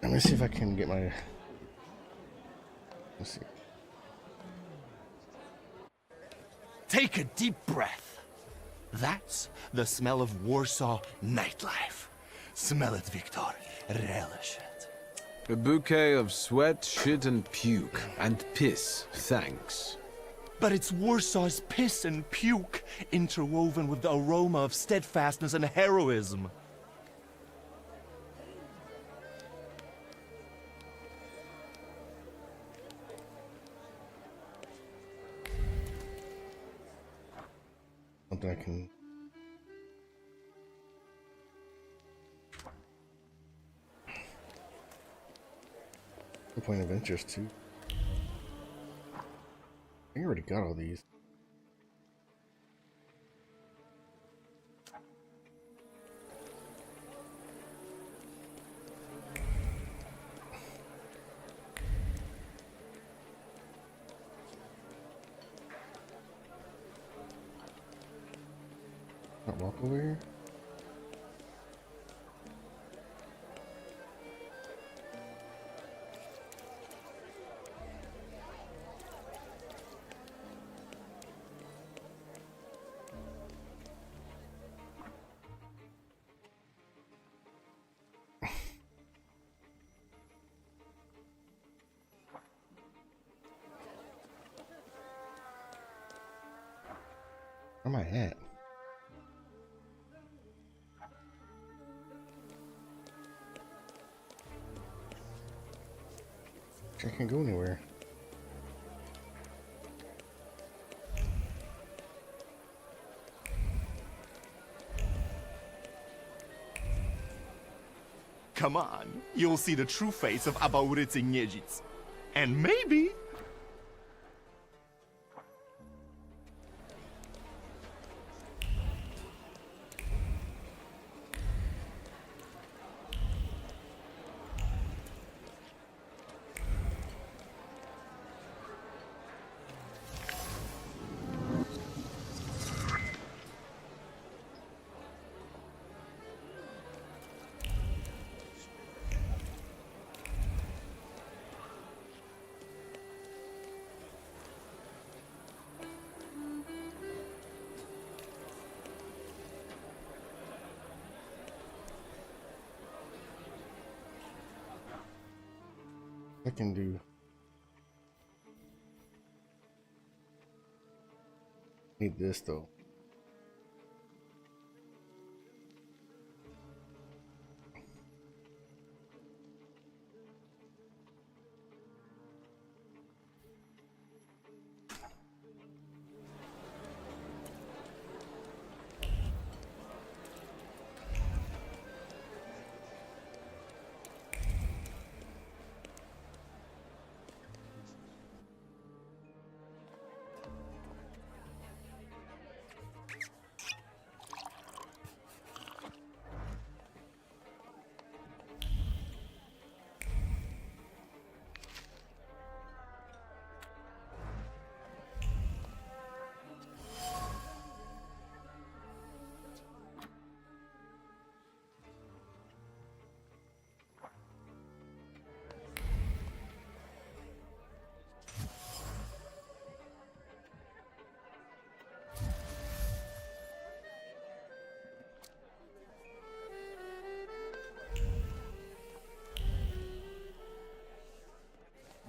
Let me see if I can get my... Let's see. Take a deep breath. That's the smell of Warsaw nightlife. Smell it, Victor. Relish it. A bouquet of sweat, shit, and puke. And piss, thanks. But it's Warsaw's piss and puke, interwoven with the aroma of steadfastness and heroism. Something I can... Point of interest too. I already got all these. Not walk over here. Where am I at? I can't go anywhere. Come on, you'll see the true face of Abaurycy Niedzic. And maybe... I can do. Need this though.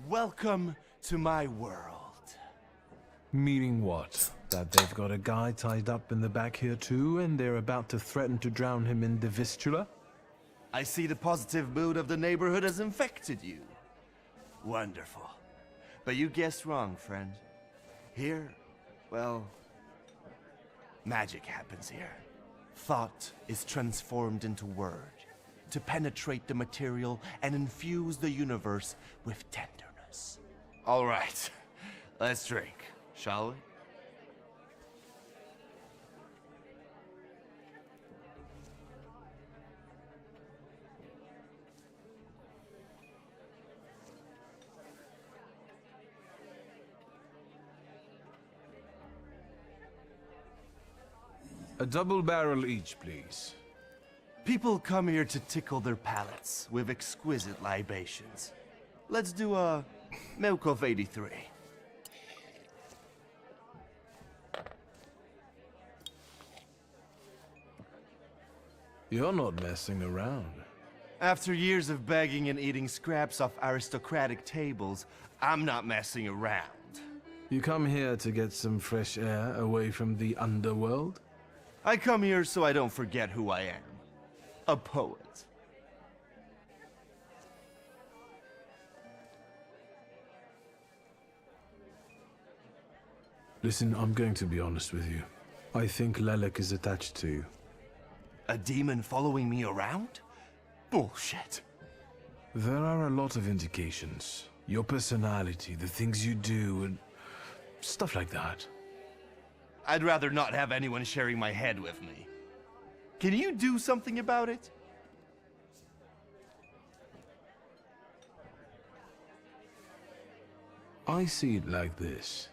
Welcome to my world. Meaning what? That they've got a guy tied up in the back here too, and they're about to threaten to drown him in the Vistula? I see the positive mood of the neighborhood has infected you. Wonderful. But you guessed wrong, friend. Here, well, magic happens here. Thought is transformed into word, to penetrate the material and infuse the universe with tenderness. All right, let's drink, shall we? A double barrel each, please. People come here to tickle their palates with exquisite libations. Let's do a Milk of 83. You're not messing around. After years of begging and eating scraps off aristocratic tables, I'm not messing around. You come here to get some fresh air away from the underworld? I come here so I don't forget who I am. A poet. Listen, I'm going to be honest with you. I think Lelek is attached to you. A demon following me around? Bullshit. There are a lot of indications. Your personality, the things you do, and stuff like that. I'd rather not have anyone sharing my head with me. Can you do something about it? I see it like this.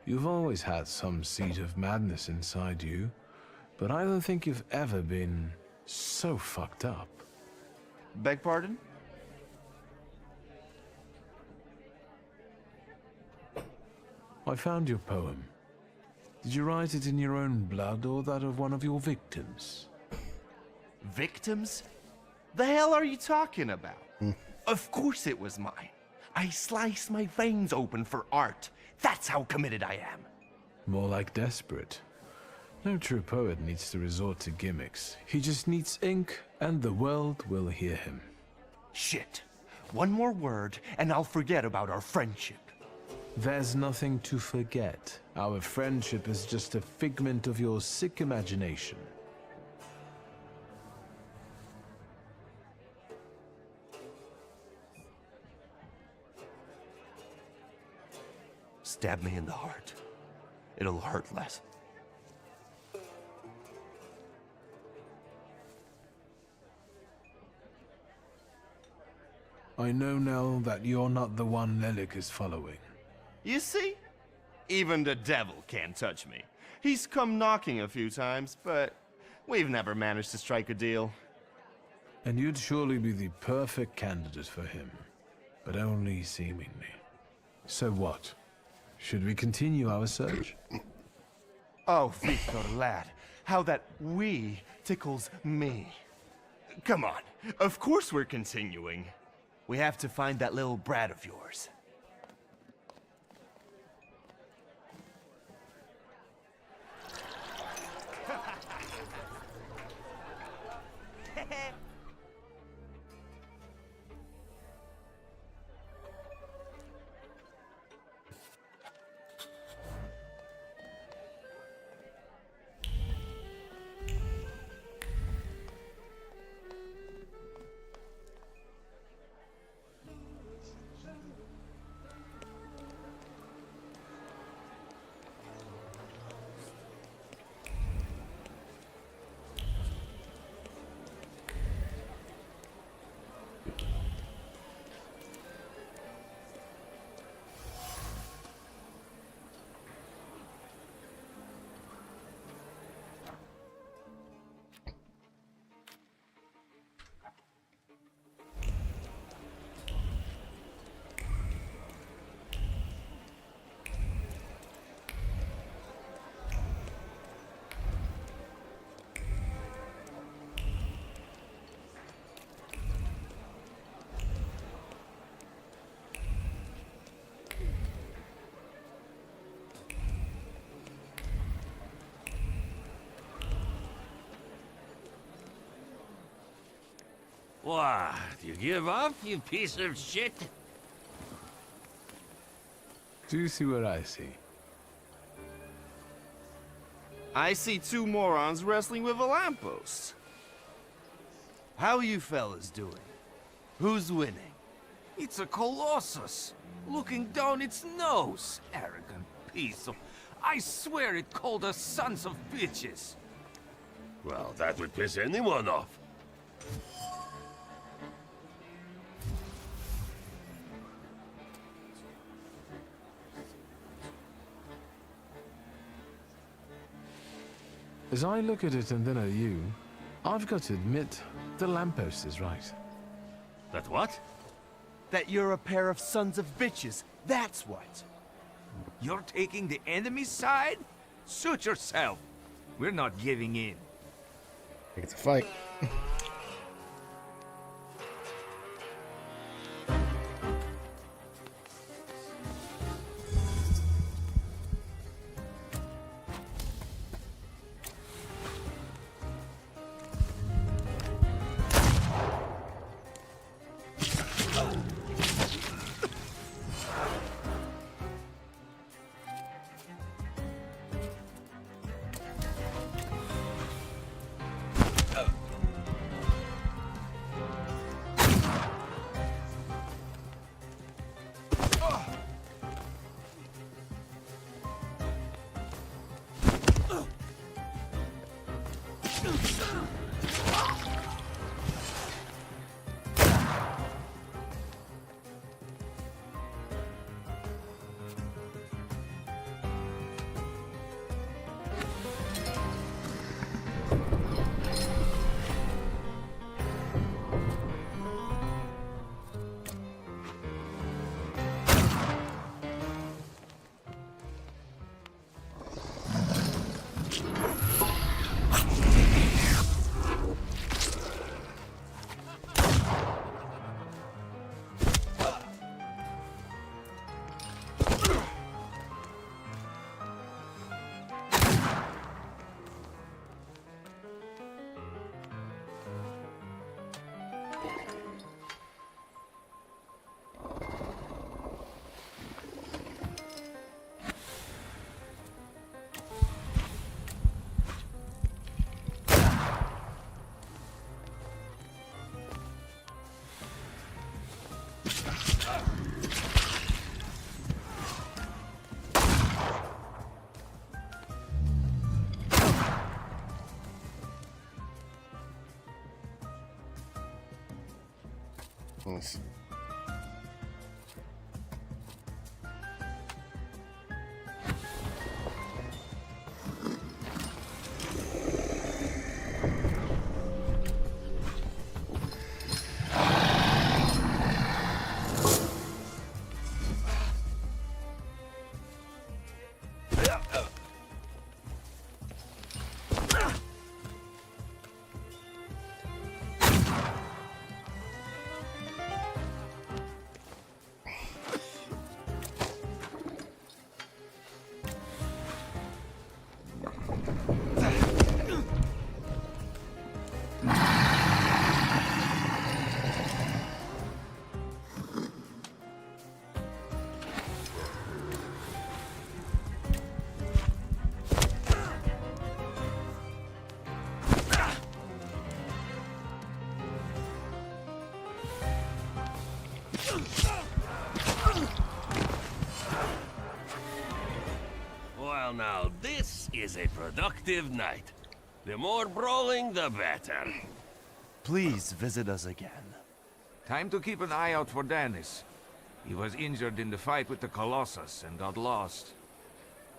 You've always had some seed of madness inside you, but I don't think you've ever been so fucked up. Beg pardon? I found your poem. Did you write it in your own blood or that of one of your victims? Victims? The hell are you talking about? Of course it was mine. I slice my veins open for art. That's how committed I am. More like desperate. No true poet needs to resort to gimmicks. He just needs ink, and the world will hear him. Shit. One more word, and I'll forget about our friendship. There's nothing to forget. Our friendship is just a figment of your sick imagination. Stab me in the heart. It'll hurt less. I know now that you're not the one Lelek is following. You see? Even the devil can't touch me. He's come knocking a few times, but we've never managed to strike a deal. And you'd surely be the perfect candidate for him. But only seemingly. So what? Should we continue our search? Oh, Victor, lad, how that we tickles me. Come on, of course we're continuing. We have to find that little brat of yours. What? You give up, you piece of shit? Do you see what I see? I see two morons wrestling with a lamppost. How you fellas doing? Who's winning? It's a colossus, looking down its nose. Arrogant piece of... I swear it called us sons of bitches. Well, that would piss anyone off. As I look at it and then at you, I've got to admit, the lamppost is right. That what? That you're a pair of sons of bitches, that's what. You're taking the enemy's side? Suit yourself. We're not giving in. It's a fight. Let's see. Well, now, this is a productive night. The more brawling, the better. Please visit us again. Time to keep an eye out for Dennis. He was injured in the fight with the Colossus and got lost.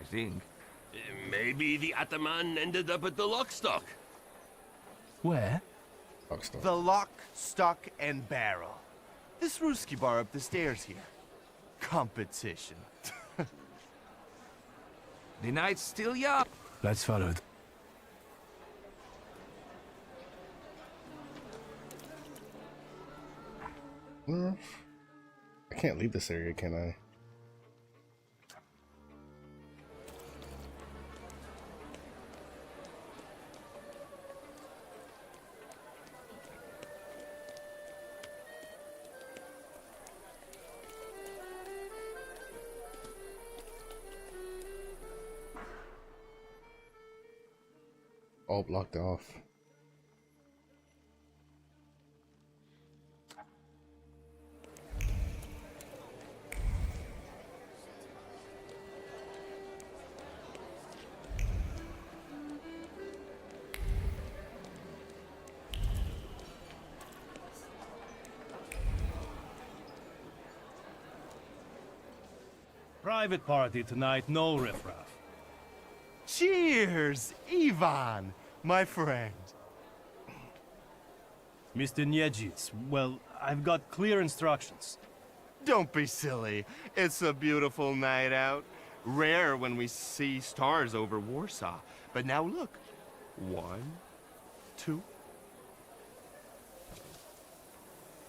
I think. Maybe the Ataman ended up at the Lockstock. Where? Rockstar. The Lock, Stock, and Barrel. This Ruski bar up the stairs here. Competition. The night's still young. Let's follow. No. I can't leave this area, can I? All blocked off. Private party tonight, no riffraff. Cheers, Ivan, my friend. Mr. Niedzits, well, I've got clear instructions. Don't be silly. It's a beautiful night out. Rare when we see stars over Warsaw. But now look. 1, 2.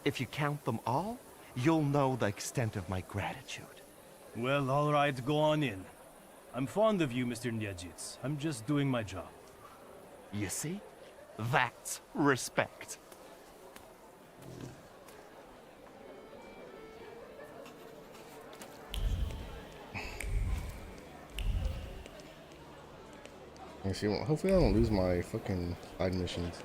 If you count them all, you'll know the extent of my gratitude. Well, all right, go on in. I'm fond of you, Mr. Niedzits. I'm just doing my job. You see? That's respect. Let me see. Hopefully, I don't lose my fucking side missions.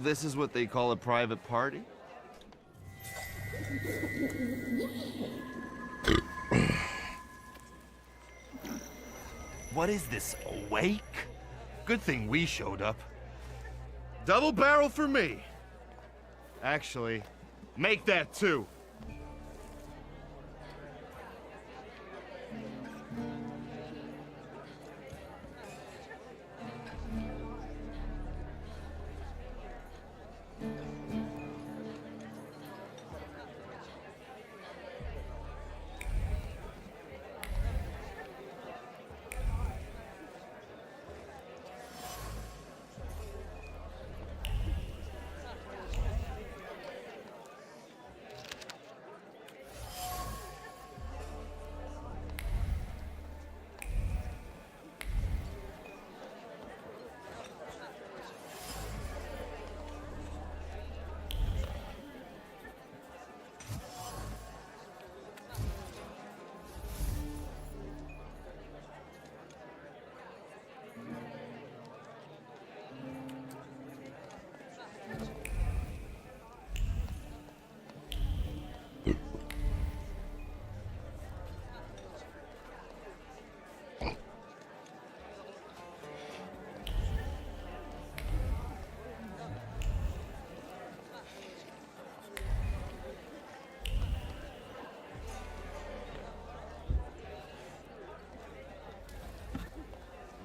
This is what they call a private party? What is this, a wake? Good thing we showed up. Double barrel for me. Actually, make that 2.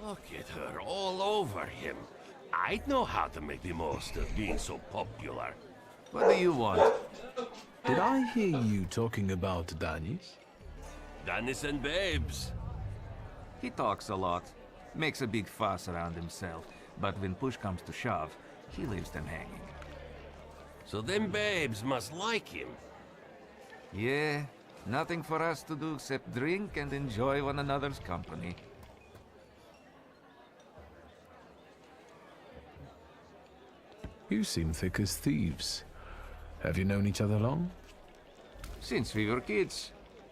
Look at her all over him. I'd know how to make the most of being so popular. What do you want? Did I hear you talking about Danis? Danis and babes. He talks a lot, makes a big fuss around himself, but when push comes to shove, he leaves them hanging. So them babes must like him. Yeah, nothing for us to do except drink and enjoy one another's company. You seem thick as thieves. Have you known each other long? Since we were kids.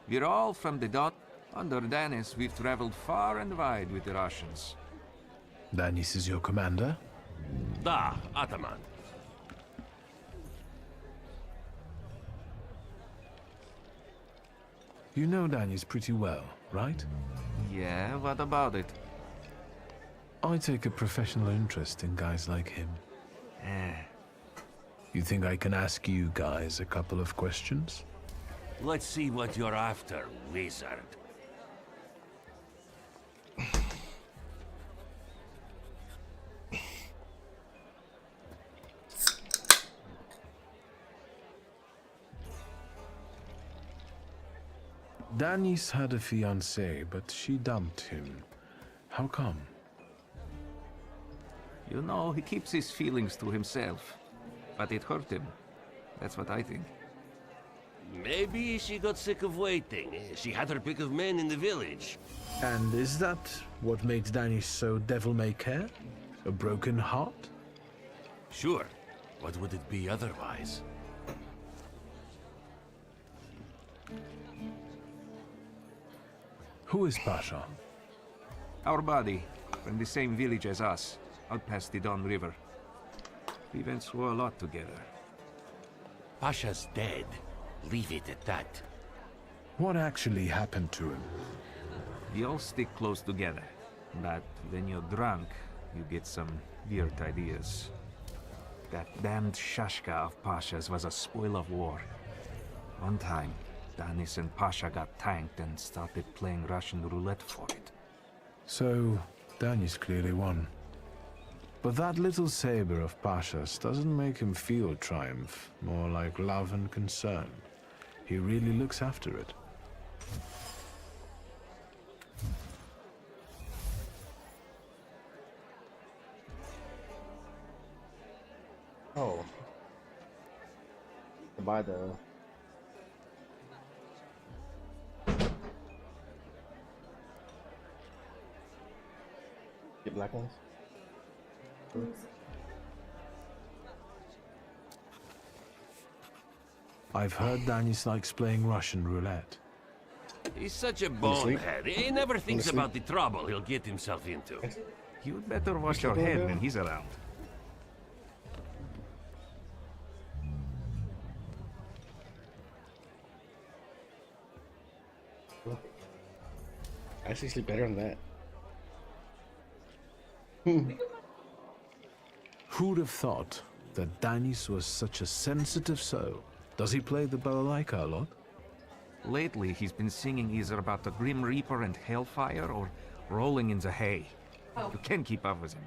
We're all from the Don. Under Danis, we've traveled far and wide with the Russians. Danis is your commander? Da, Ataman. You know Danis pretty well, right? Yeah, what about it? I take a professional interest in guys like him. Eh. You think I can ask you guys a couple of questions? Let's see what you're after, wizard. Danis had a fiancée, but she dumped him. How come? You know, he keeps his feelings to himself. But it hurt him. That's what I think. Maybe she got sick of waiting. She had her pick of men in the village. And is that what made Danis so devil-may-care? A broken heart? Sure. What would it be otherwise? Who is Pasha? Our buddy, from the same village as us, out past the Don River. We went through a lot together. Pasha's dead. Leave it at that. What actually happened to him? We all stick close together. But when you're drunk, you get some weird ideas. That damned Shashka of Pasha's was a spoil of war. One time, Danis and Pasha got tanked and started playing Russian roulette for it. So, Danis clearly won. But that little saber of Pasha's doesn't make him feel triumph, more like love and concern. He really looks after it. Oh. To buy the get black ones. I've heard Danis likes playing Russian roulette. He's such a sleep? bonehead. He never thinks sleep? about the trouble he'll get himself into. You'd better watch your your head head when when he's around. I actually sleep better on that. Who'd have thought that Danis was such a sensitive soul? Does he play the balalaika a lot? Lately, he's been singing either about the Grim Reaper and Hellfire or rolling in the hay. You can't keep up with him.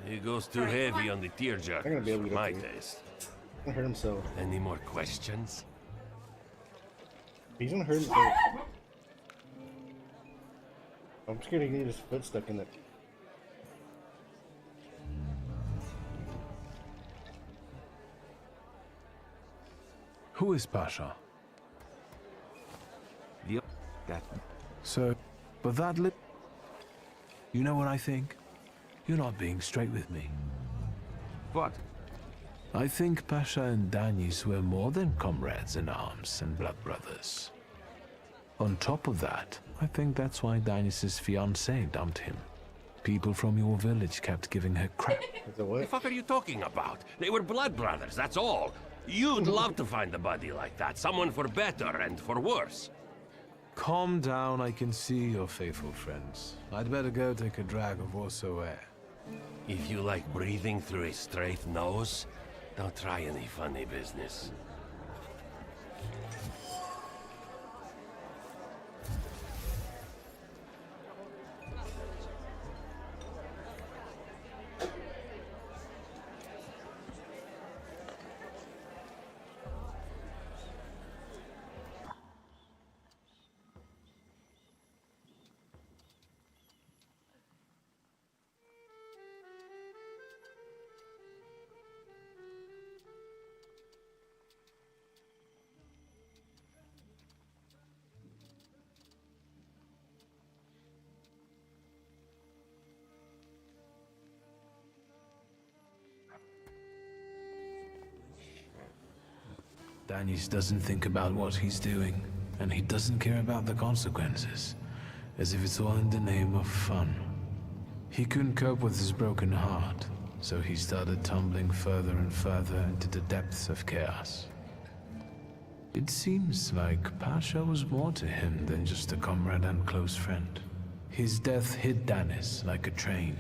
He goes too heavy on the tearjerkers gonna be able to for get my through. taste. He's gonna hurt himself. Any more questions? He's gonna hurt himself. I'm scared he can get his foot stuck in it. Who is Pasha? That So, but that lip... You know what I think? You're not being straight with me. what? I think Pasha and Danis were more than comrades in arms and blood brothers. On top of that, I think that's why Danis' fiancée dumped him. People from your village kept giving her crap. Is it What the what? fuck are you talking about? They were blood brothers, that's all. You'd love to find a buddy like that. Someone for better and for worse. Calm down, I can see your faithful friends. I'd better go take a drag of Warsaw air. If you like breathing through a straight nose, don't try any funny business. Danis doesn't think about what he's doing, and he doesn't care about the consequences, as if it's all in the name of fun. He couldn't cope with his broken heart, so he started tumbling further and further into the depths of chaos. It seems like Pasha was more to him than just a comrade and close friend. His death hit Danis like a train.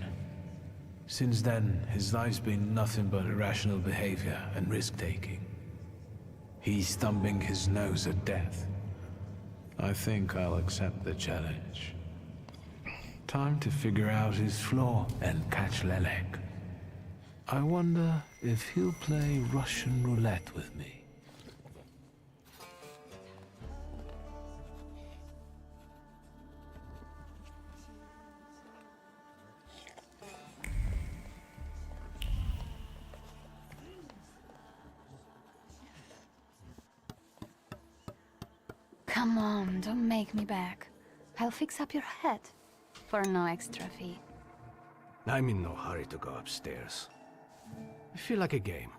Since then, his life's been nothing but irrational behavior and risk-taking. He's thumbing his nose at death. I think I'll accept the challenge. Time to figure out his flaw and catch Lelek. I wonder if he'll play Russian roulette with me. Come on, don't make me beg. I'll fix up your head for no extra fee. I'm in no hurry to go upstairs. I feel like a game.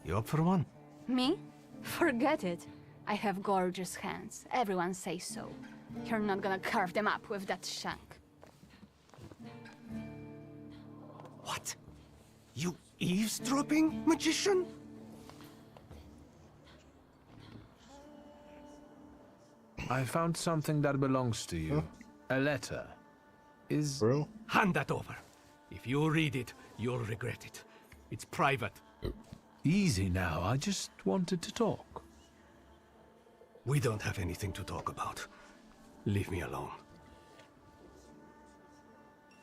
You up for one? Me? Forget it. I have gorgeous hands. Everyone says so. You're not gonna carve them up with that shank. What? You eavesdropping, magician? I found something that belongs to you. A letter. Is... Bro? Hand that over. If you read it, you'll regret it. It's private. Easy now, I just wanted to talk. We don't have anything to talk about. Leave me alone.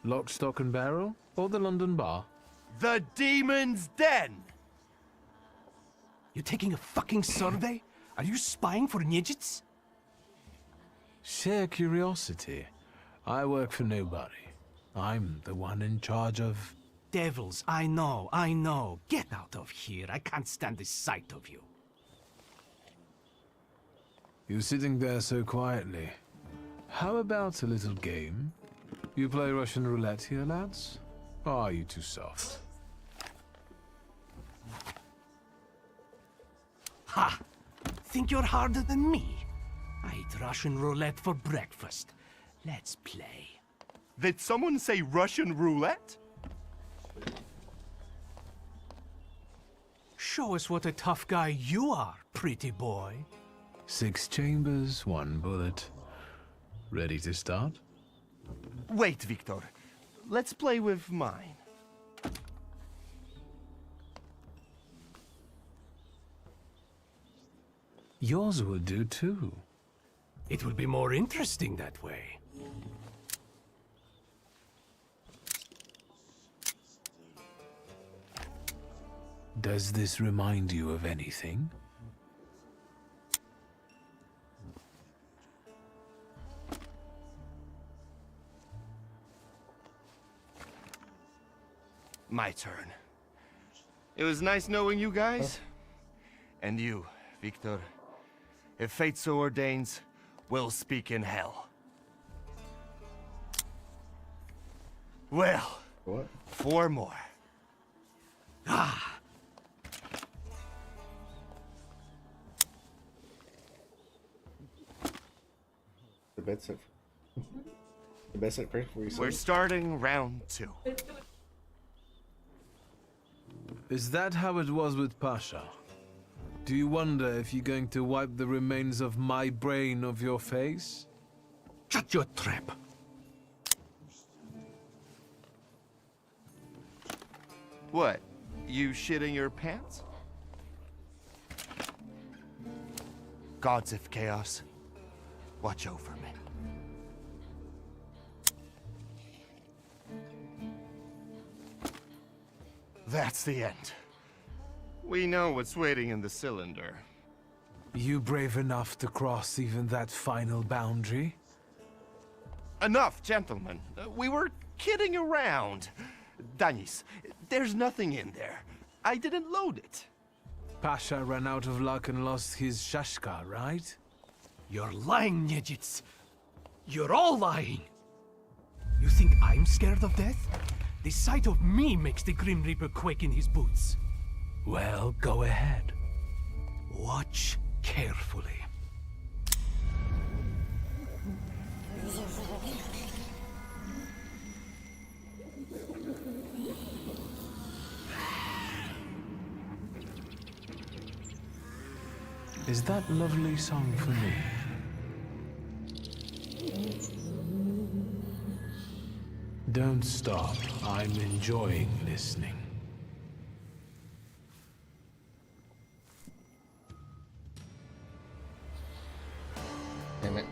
Lock, stock, and barrel? Or the London bar? The Demon's Den! You taking a fucking survey? Are you spying for Nijits? Sheer curiosity. I work for nobody. I'm the one in charge of... Devils, I know. Get out of here. I can't stand the sight of you. You're sitting there so quietly. How about a little game? You play Russian roulette here, lads? Or are you too soft? Ha! Think you're harder than me? I eat Russian roulette for breakfast. Let's play. Did someone say Russian roulette? Show us what a tough guy you are, pretty boy. 6 chambers, 1 bullet. Ready to start? Wait, Victor. Let's play with mine. Yours will do too. It will be more interesting that way. Does this remind you of anything? My turn. It was nice knowing you guys. And you, Victor. If fate so ordains, we'll speak in hell. Well, What? 4 more. The bed's set. The bed's set first before you We're sleep. starting round 2. Is that how it was with Pasha? Do you wonder if you're going to wipe the remains of my brain off your face? Shut your trap. What? You shitting your pants? Gods of Chaos, watch over me. That's the end. We know what's waiting in the cylinder. You brave enough to cross even that final boundary? Enough, gentlemen. We were kidding around. Danis, there's nothing in there. I didn't load it. Pasha ran out of luck and lost his Shashka, right? You're lying, Nijits. You're all lying. You think I'm scared of death? The sight of me makes the Grim Reaper quake in his boots. Well, go ahead. Watch carefully. Is that lovely song for me? Don't stop. I'm enjoying listening. Damn it.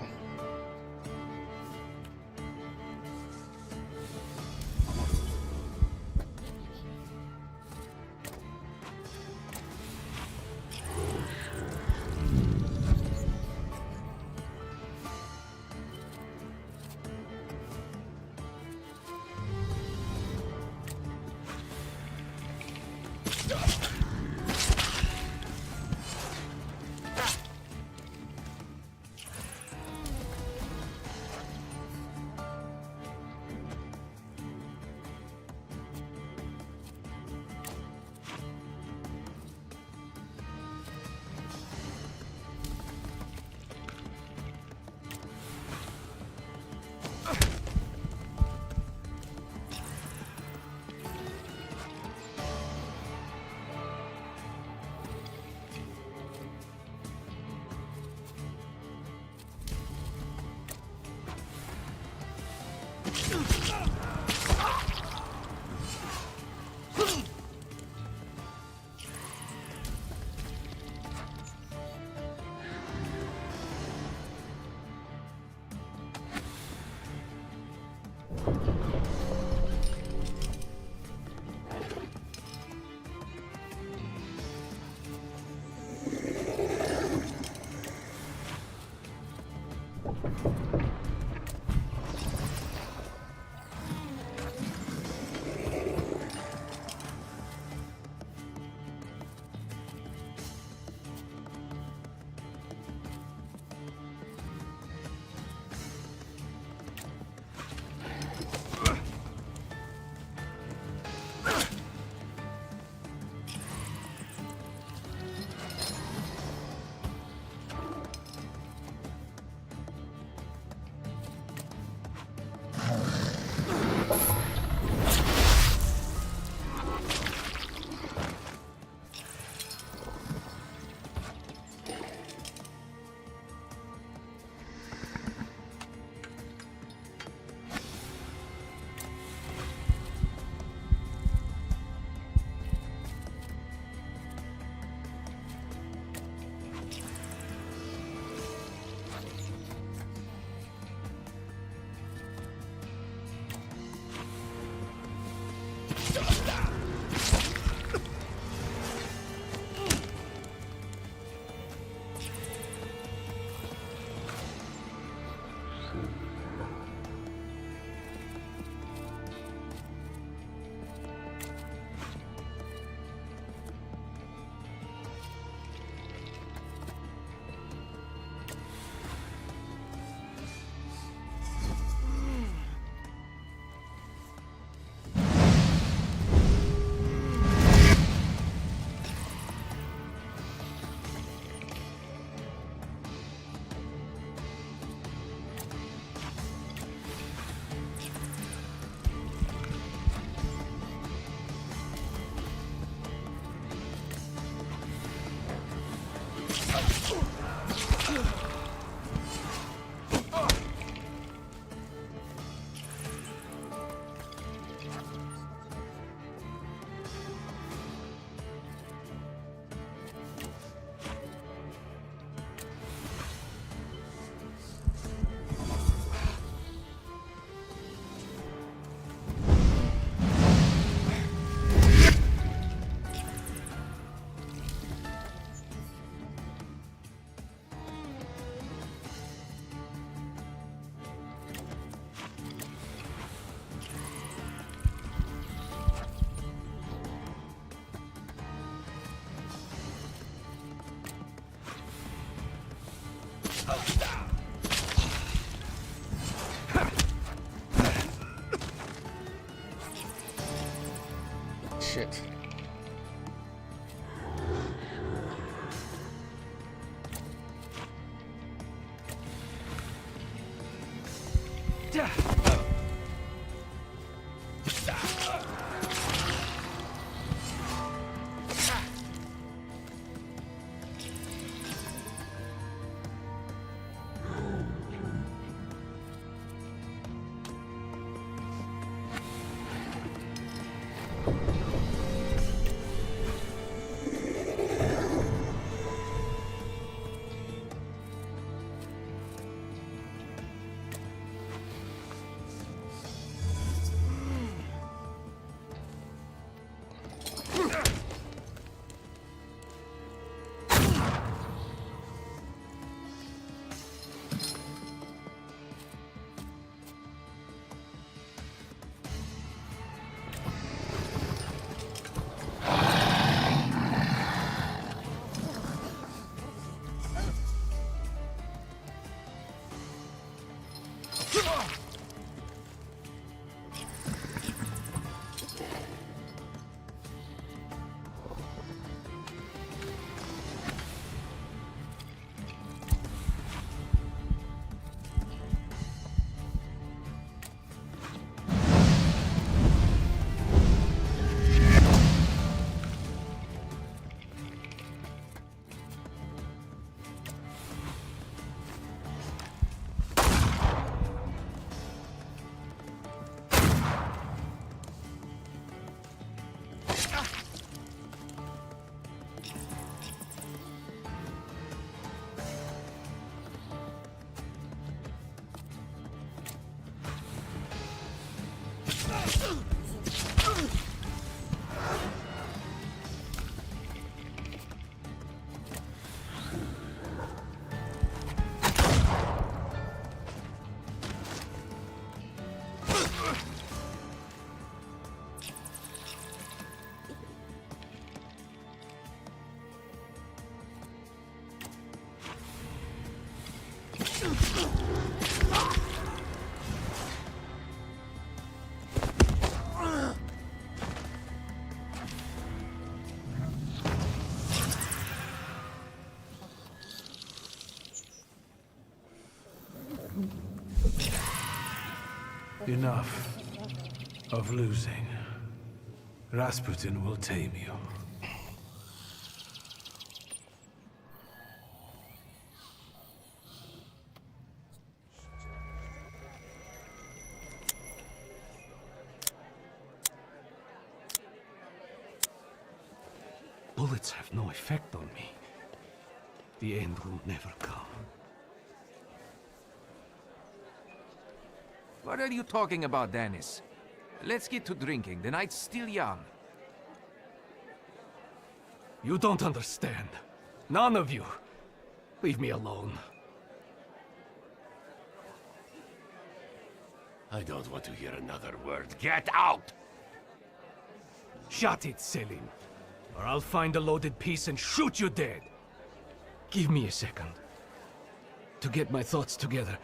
Shit. Enough of losing. Rasputin will tame you. Bullets have no effect on me. The end will never come. What are you talking about, Dennis? Let's get to drinking. The night's still young. You don't understand. None of you. Leave me alone. I don't want to hear another word. Get out! Shut it, Selim. Or I'll find a loaded piece and shoot you dead. Give me a second. To get my thoughts together.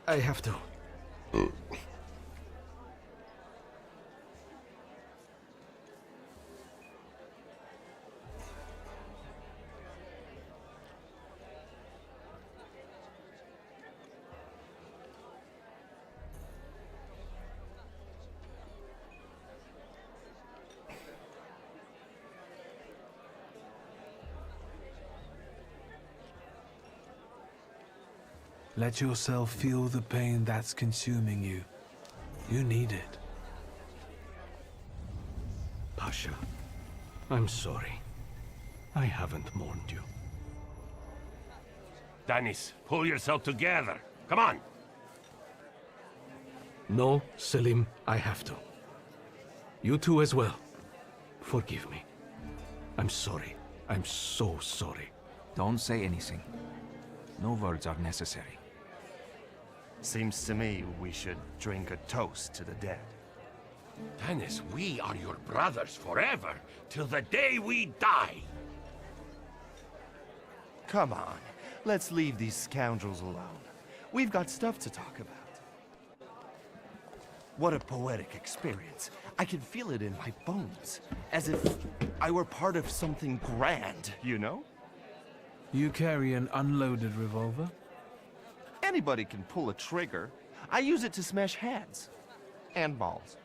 I have to. Let yourself feel the pain that's consuming you. You need it. Pasha, I'm sorry. I haven't mourned you. Danis, pull yourself together. Come on! No, Selim, I have to. You too as well. Forgive me. I'm sorry. I'm so sorry. Don't say anything. No words are necessary. Seems to me we should drink a toast to the dead. Danis, we are your brothers forever, till the day we die. Come on, let's leave these scoundrels alone. We've got stuff to talk about. What a poetic experience. I can feel it in my bones, as if I were part of something grand, you know? You carry an unloaded revolver? Anybody can pull a trigger. I use it to smash heads. And balls.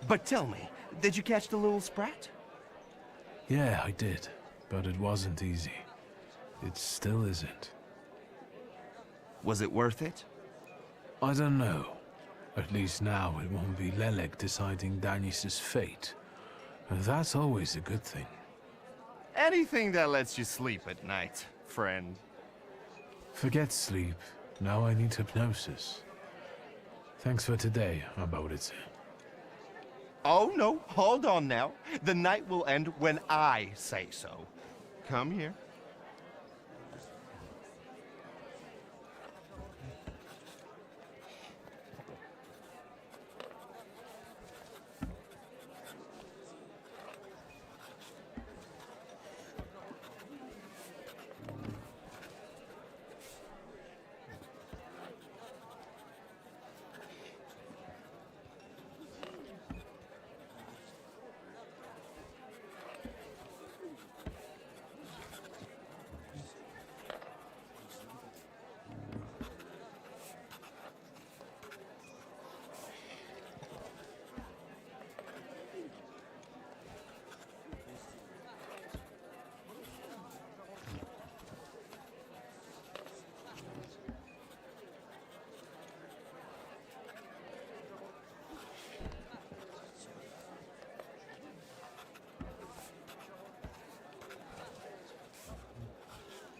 But tell me, did you catch the little sprat? Yeah, I did. But it wasn't easy. It still isn't. Was it worth it? I don't know. At least now it won't be Lelek deciding Danis's fate. And that's always a good thing. Anything that lets you sleep at night, friend. Forget sleep. Now I need hypnosis. Thanks for today, Aboditse. Oh no, hold on now. The night will end when I say so. Come here.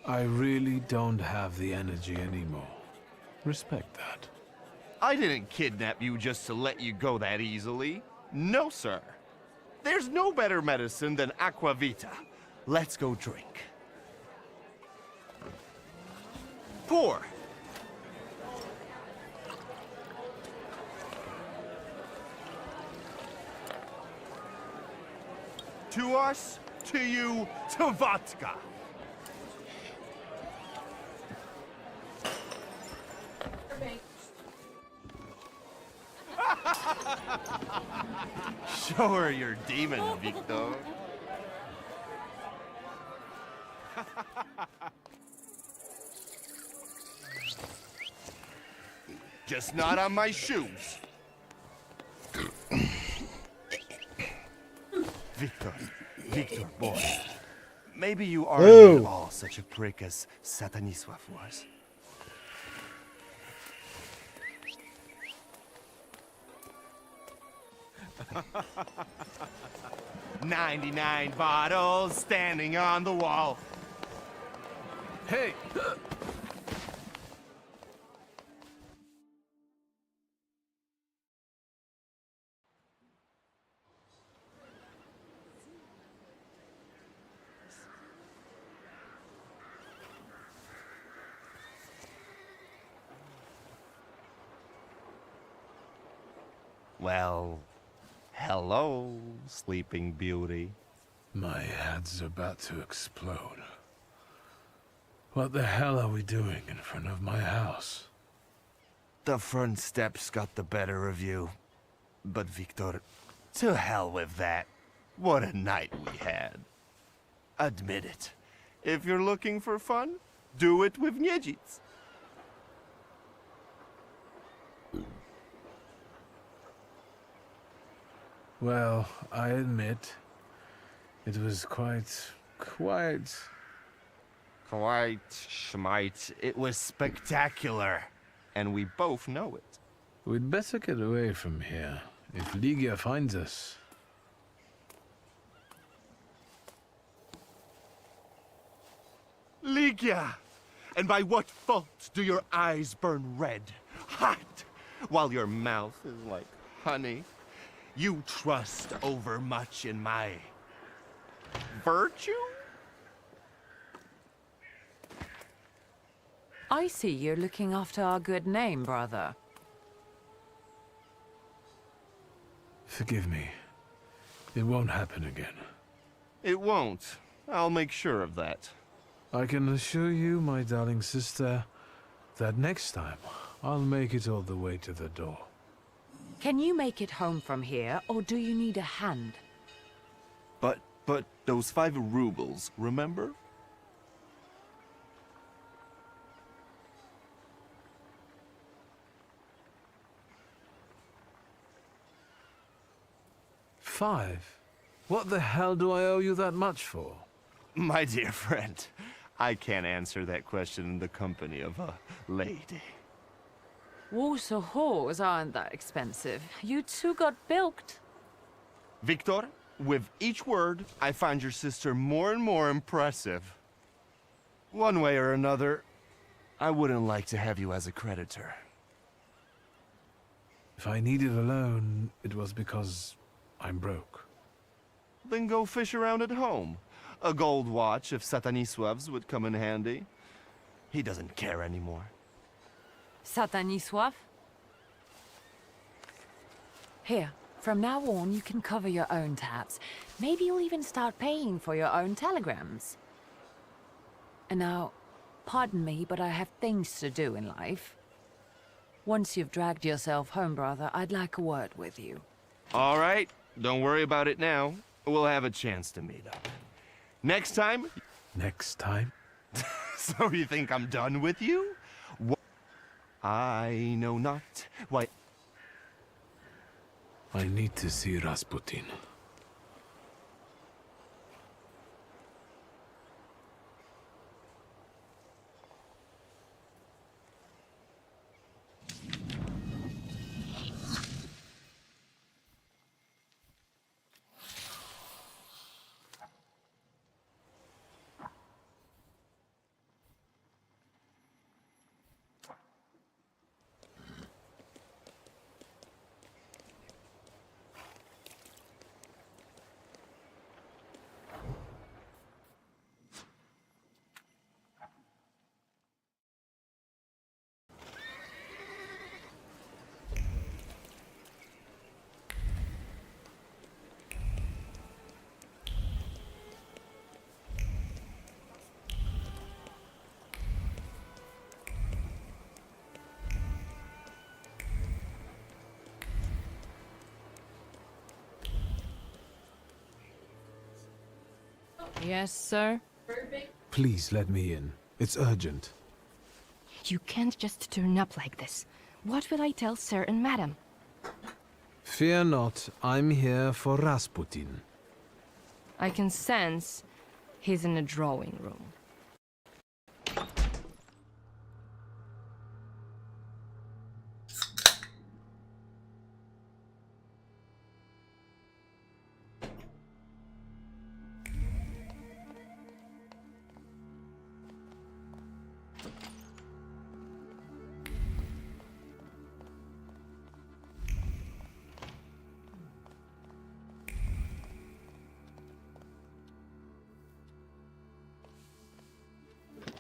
I really don't have the energy anymore. Respect that. I didn't kidnap you just to let you go that easily. No, sir. There's no better medicine than Aquavita. Let's go drink. Pour. To us, to you, to vodka. Show her your demon, Victor. Just not on my shoes. Victor, boy. Maybe you aren't at all such a prick as Sataniswa was. 99 bottles standing on the wall. Hey! Well, hello, Sleeping Beauty. My head's about to explode. What the hell are we doing in front of my house? The front steps got the better of you. But Victor, to hell with that. What a night we had. Admit it. If you're looking for fun, do it with Niedzic. Well, I admit, it was quite... Quite schmite. It was spectacular. And we both know it. We'd better get away from here, if Ligia finds us. Ligia! And by what fault do your eyes burn red, hot, while your mouth is like honey? You trust overmuch in my virtue? I see you're looking after our good name, brother. Forgive me. It won't happen again. It won't. I'll make sure of that. I can assure you, my darling sister, that next time, I'll make it all the way to the door. Can you make it home from here, or do you need a hand? But those 5 rubles, remember? $5? What the hell do I owe you that much for? My dear friend, I can't answer that question in the company of a lady. Warsaw whores aren't that expensive. You two got bilked. Victor, with each word, I find your sister more and more impressive. One way or another, I wouldn't like to have you as a creditor. If I needed a loan, it was because I'm broke. Then go fish around at home. A gold watch of Satanisław's would come in handy. He doesn't care anymore. Satanisław? Here, from now on you can cover your own tabs. Maybe you'll even start paying for your own telegrams. And now, pardon me, but I have things to do in life. Once you've dragged yourself home, brother, I'd like a word with you. All right, don't worry about it now. We'll have a chance to meet up. Next time? Next time? So you think I'm done with you? I know not why... I need to see Rasputin. Yes, sir? Please let me in. It's urgent. You can't just turn up like this. What will I tell sir and madam? Fear not, I'm here for Rasputin. I can sense he's in the drawing room.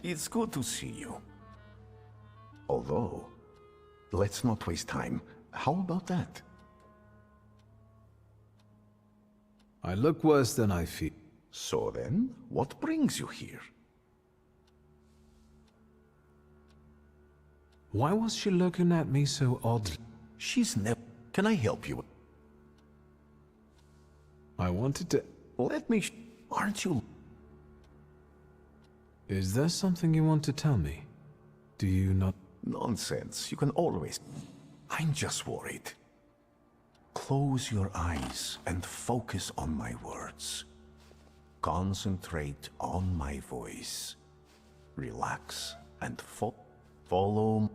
It's good to see you. Although, let's not waste time. How about that? I look worse than I feel. So then, what brings you here? Why was she looking at me so oddly? She's never... Can I help you? I wanted to... Let me... Aren't you... Is there something you want to tell me? Do you not... Nonsense. You can always... I'm just worried. Close your eyes and focus on my words. Concentrate on my voice. Relax and follow...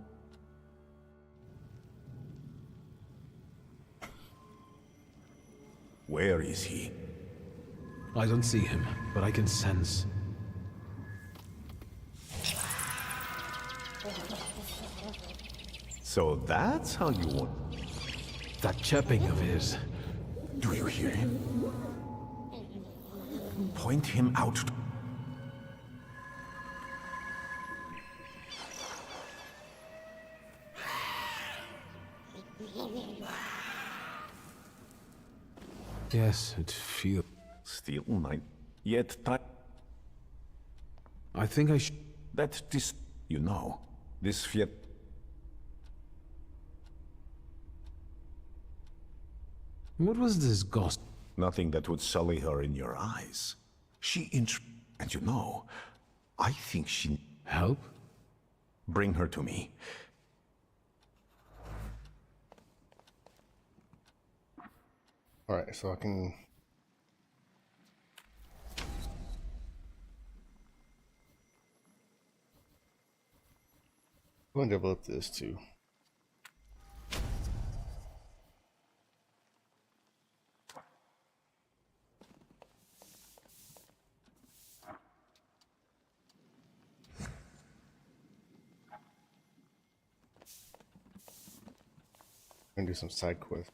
Where is he? I don't see him, but I can sense. So that's how you want... That chirping of his. Do you hear him? Point him out. Yes, it feels... Still night. Yet time... I think I should... That this... You know, this Fiat... What was this gossip? Nothing that would sully her in your eyes. She And you know, I think she... Help? Bring her to me. Alright, so I can... I'm going to develop this too. And do some side quests.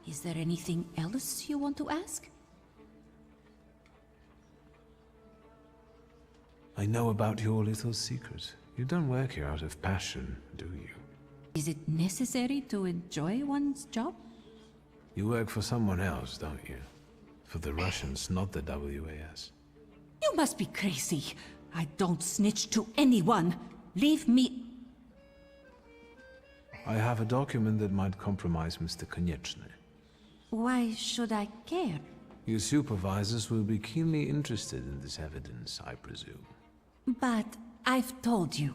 Is there anything else you want to ask? I know about your little secret. You don't work here out of passion, do you? Is it necessary to enjoy one's job? You work for someone else, don't you? For the Russians, not the WAS. You must be crazy. I don't snitch to anyone. Leave me... I have a document that might compromise Mr. Konieczny. Why should I care? Your supervisors will be keenly interested in this evidence, I presume. But I've told you.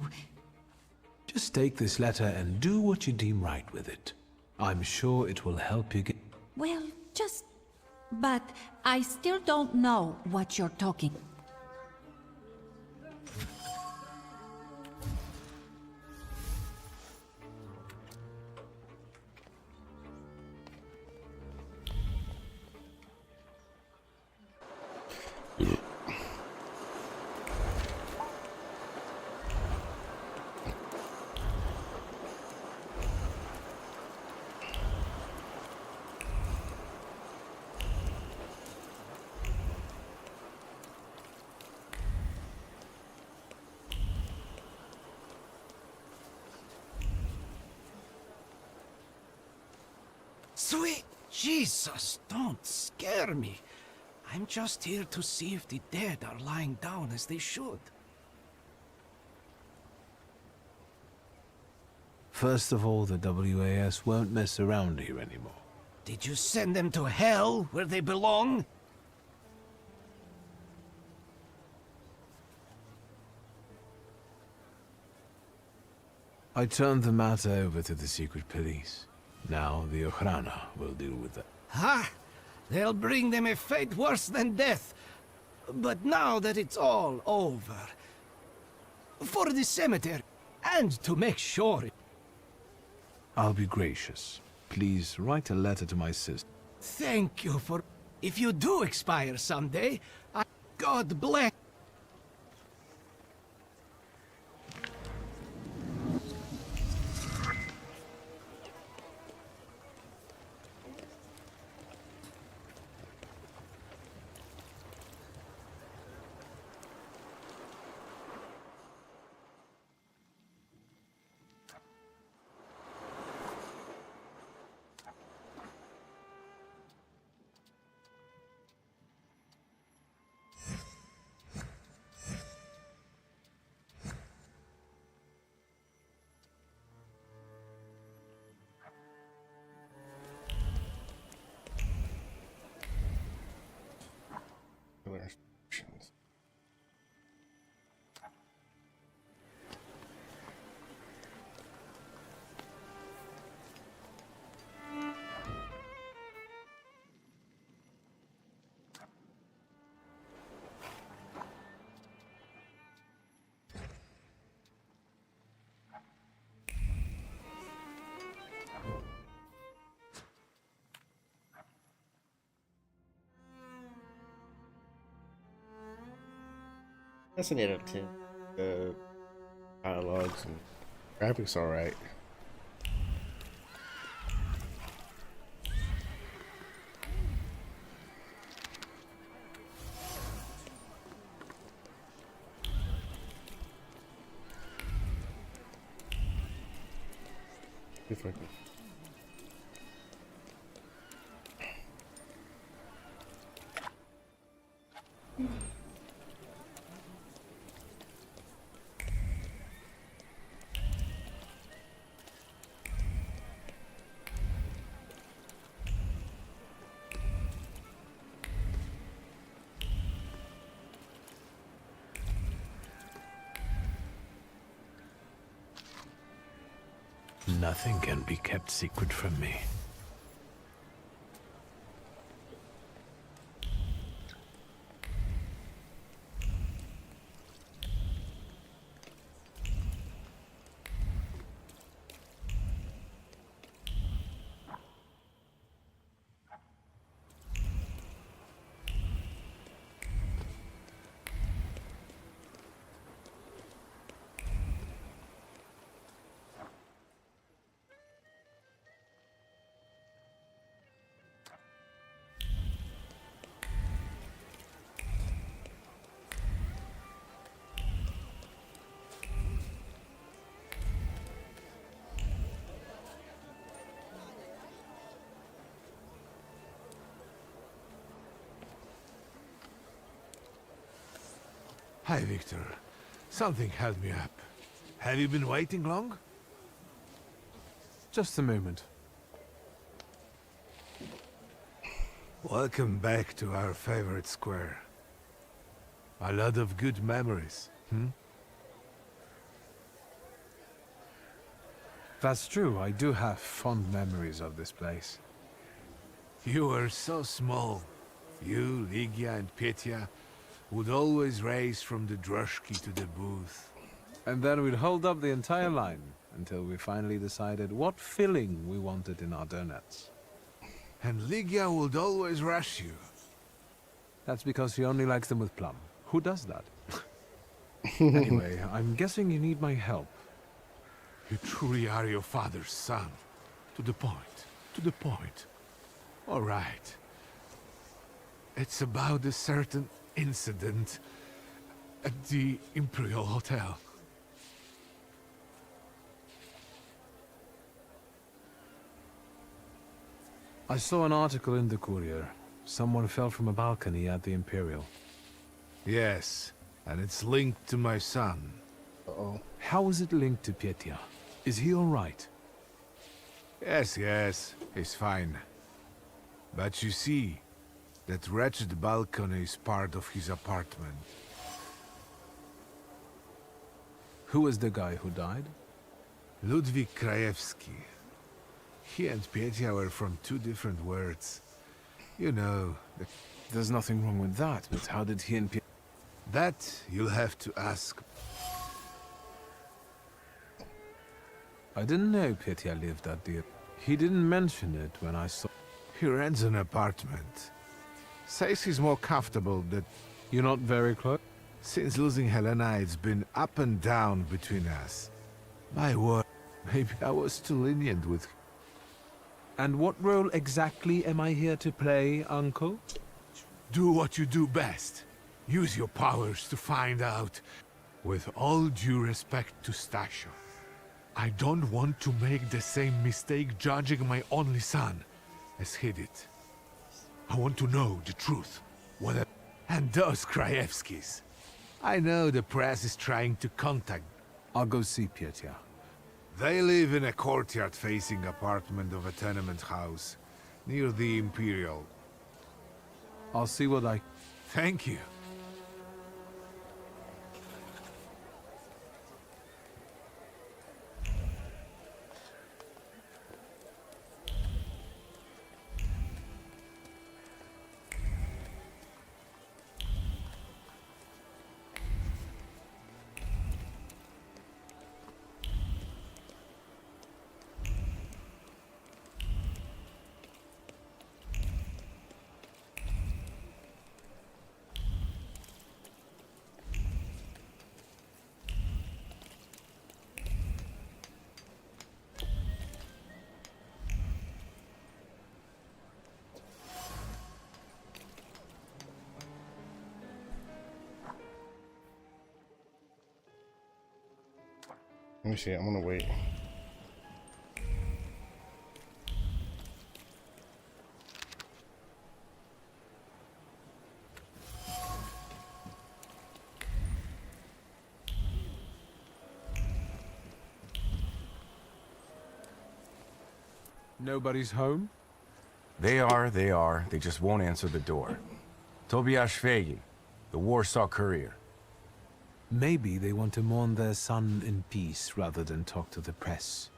Just take this letter and do what you deem right with it. I'm sure it will help you get... Well, just... But I still don't know what you're talking... Sweet Jesus, don't scare me. I'm just here to see if the dead are lying down as they should. First of all, the WAS won't mess around here anymore. Did you send them to hell, where they belong? I turned the matter over to the secret police. Now the Ochrana will deal with that. Ha! They'll bring them a fate worse than death. But now that it's all over, for the cemetery, and to make sure I'll be gracious. Please write a letter to my sister. Thank you for... If you do expire someday, God bless... That's an 8 out of 10. The dialogues and graphics alright. Different. Nothing can be kept secret from me. Hi, Victor. Something held me up. Have you been waiting long? Just a moment. Welcome back to our favorite square. A lot of good memories, hmm? That's true. I do have fond memories of this place. You were so small. You, Ligia, and Petya would always race from the droshky to the booth. And then we'd hold up the entire line until we finally decided what filling we wanted in our donuts. And Ligia would always rush you. That's because she only likes them with plum. Who does that? Anyway, I'm guessing you need my help. You truly are your father's son. To the point. To the point. All right. It's about a certain incident at the Imperial Hotel. I saw an article in the Courier. Someone fell from a balcony at the Imperial. Yes, and it's linked to my son. Uh-oh. How is it linked to Petya? Is he all right? Yes, he's fine. But you see, that wretched balcony is part of his apartment. Who is the guy who died? Ludwig Krajewski. He and Petya were from two different worlds. You know, There's nothing wrong with that, but how did he and Petya... that you'll have to ask. I didn't know Petya lived at the... He didn't mention it when I saw... He rents an apartment. Says he's more comfortable that... You're not very close? Since losing Helena, it's been up and down between us. My word, maybe I was too lenient with... And what role exactly am I here to play, Uncle? Do what you do best. Use your powers to find out. With all due respect to Stasio, I don't want to make the same mistake judging my only son as he did. I want to know the truth. Whether... And those Krajewskis. I know the press is trying to contact... I'll go see Petya. They live in a courtyard-facing apartment of a tenement house, near the Imperial. I'll see what I... Thank you. Let me see, I'm gonna wait. Nobody's home? They are. They just won't answer the door. Tobias Fegin, the Warsaw Courier. Maybe they want to mourn their son in peace rather than talk to the press.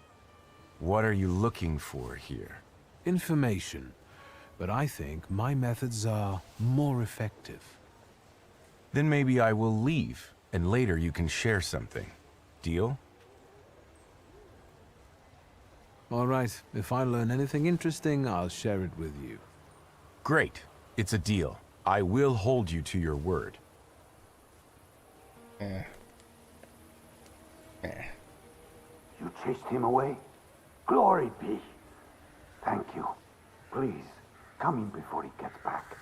What are you looking for here? Information. But I think my methods are more effective. Then maybe I will leave, and later you can share something. Deal? All right. If I learn anything interesting, I'll share it with you. Great. It's a deal. I will hold you to your word. You chased him away? Glory be. Thank you. Please, come in before he gets back.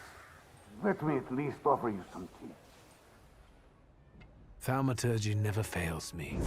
Let me at least offer you some tea. Thaumaturgy never fails me.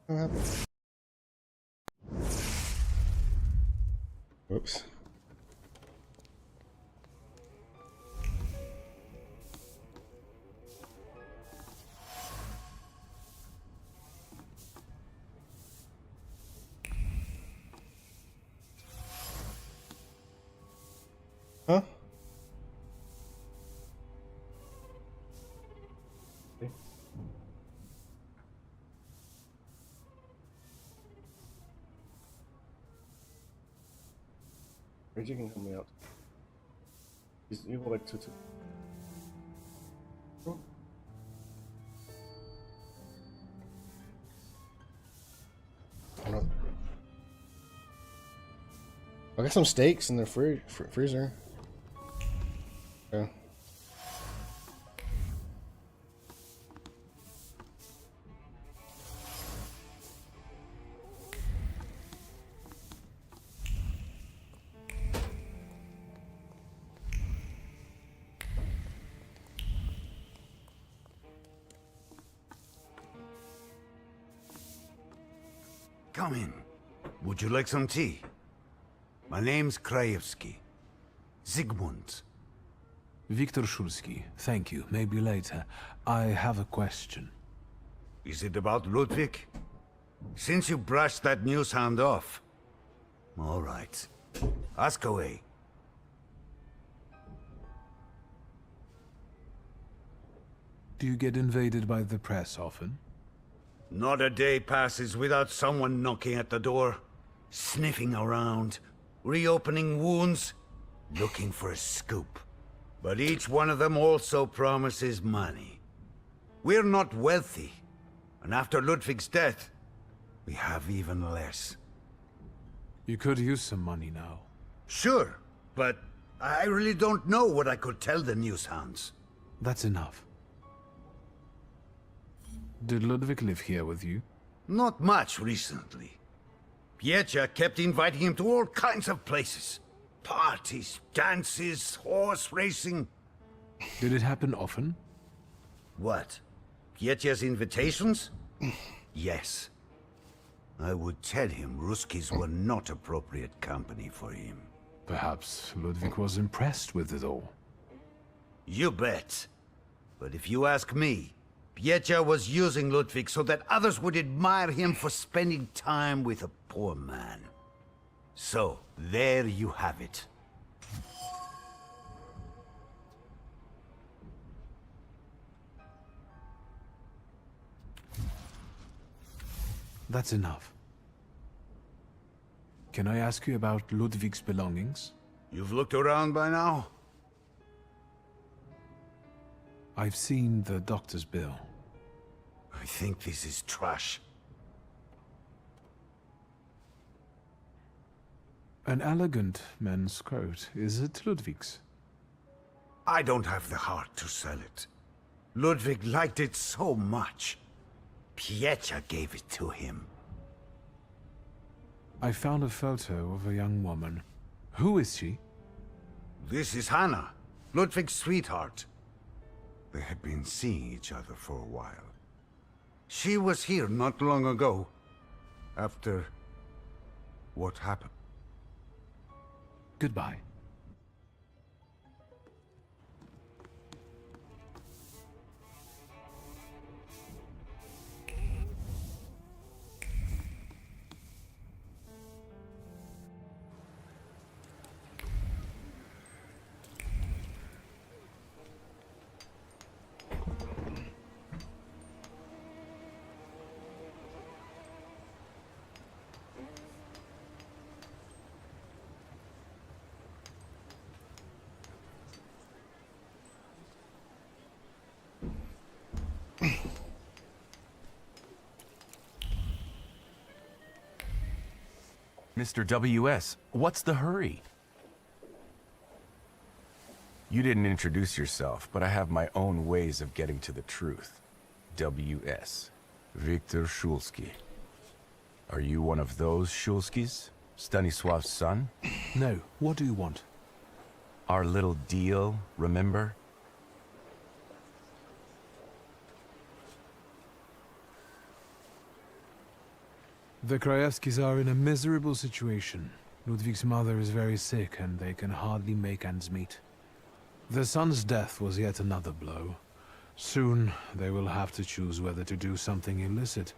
What happened? Whoops. Huh? You can help me out. You go back to I got some steaks in the freezer. Yeah. Come in. Would you like some tea? My name's Krajewski. Zygmunt. Viktor Szulski. Thank you. Maybe later. I have a question. Is it about Ludwig? Since you brushed that news hound off. All right. Ask away. Do you get invaded by the press often? Not a day passes without someone knocking at the door, sniffing around, reopening wounds, looking for a scoop. But each one of them also promises money. We're not wealthy, and after Ludwig's death, we have even less. You could use some money now. Sure, but I really don't know what I could tell the newshounds. That's enough. Did Ludwig live here with you? Not much recently. Piecia kept inviting him to all kinds of places. Parties, dances, horse racing. Did it happen often? What? Piecia's invitations? Yes. I would tell him Ruskies were not appropriate company for him. Perhaps Ludwig was impressed with it all. You bet. But if you ask me, Piecia was using Ludwig so that others would admire him for spending time with a poor man. So, there you have it. That's enough. Can I ask you about Ludwig's belongings? You've looked around by now? I've seen the doctor's bill. I think this is trash. An elegant men's coat. Is it Ludwig's? I don't have the heart to sell it. Ludwig liked it so much. Piecia gave it to him. I found a photo of a young woman. Who is she? This is Hannah, Ludwig's sweetheart. They had been seeing each other for a while. She was here not long ago, after what happened. Goodbye. Mr. W.S., what's the hurry? You didn't introduce yourself, but I have my own ways of getting to the truth. W.S. Viktor Szulski. Are you one of those Szulskis? Stanisław's son? No. What do you want? Our little deal, remember? The Krajewskis are in a miserable situation. Ludwig's mother is very sick, and they can hardly make ends meet. The son's death was yet another blow. Soon, they will have to choose whether to do something illicit,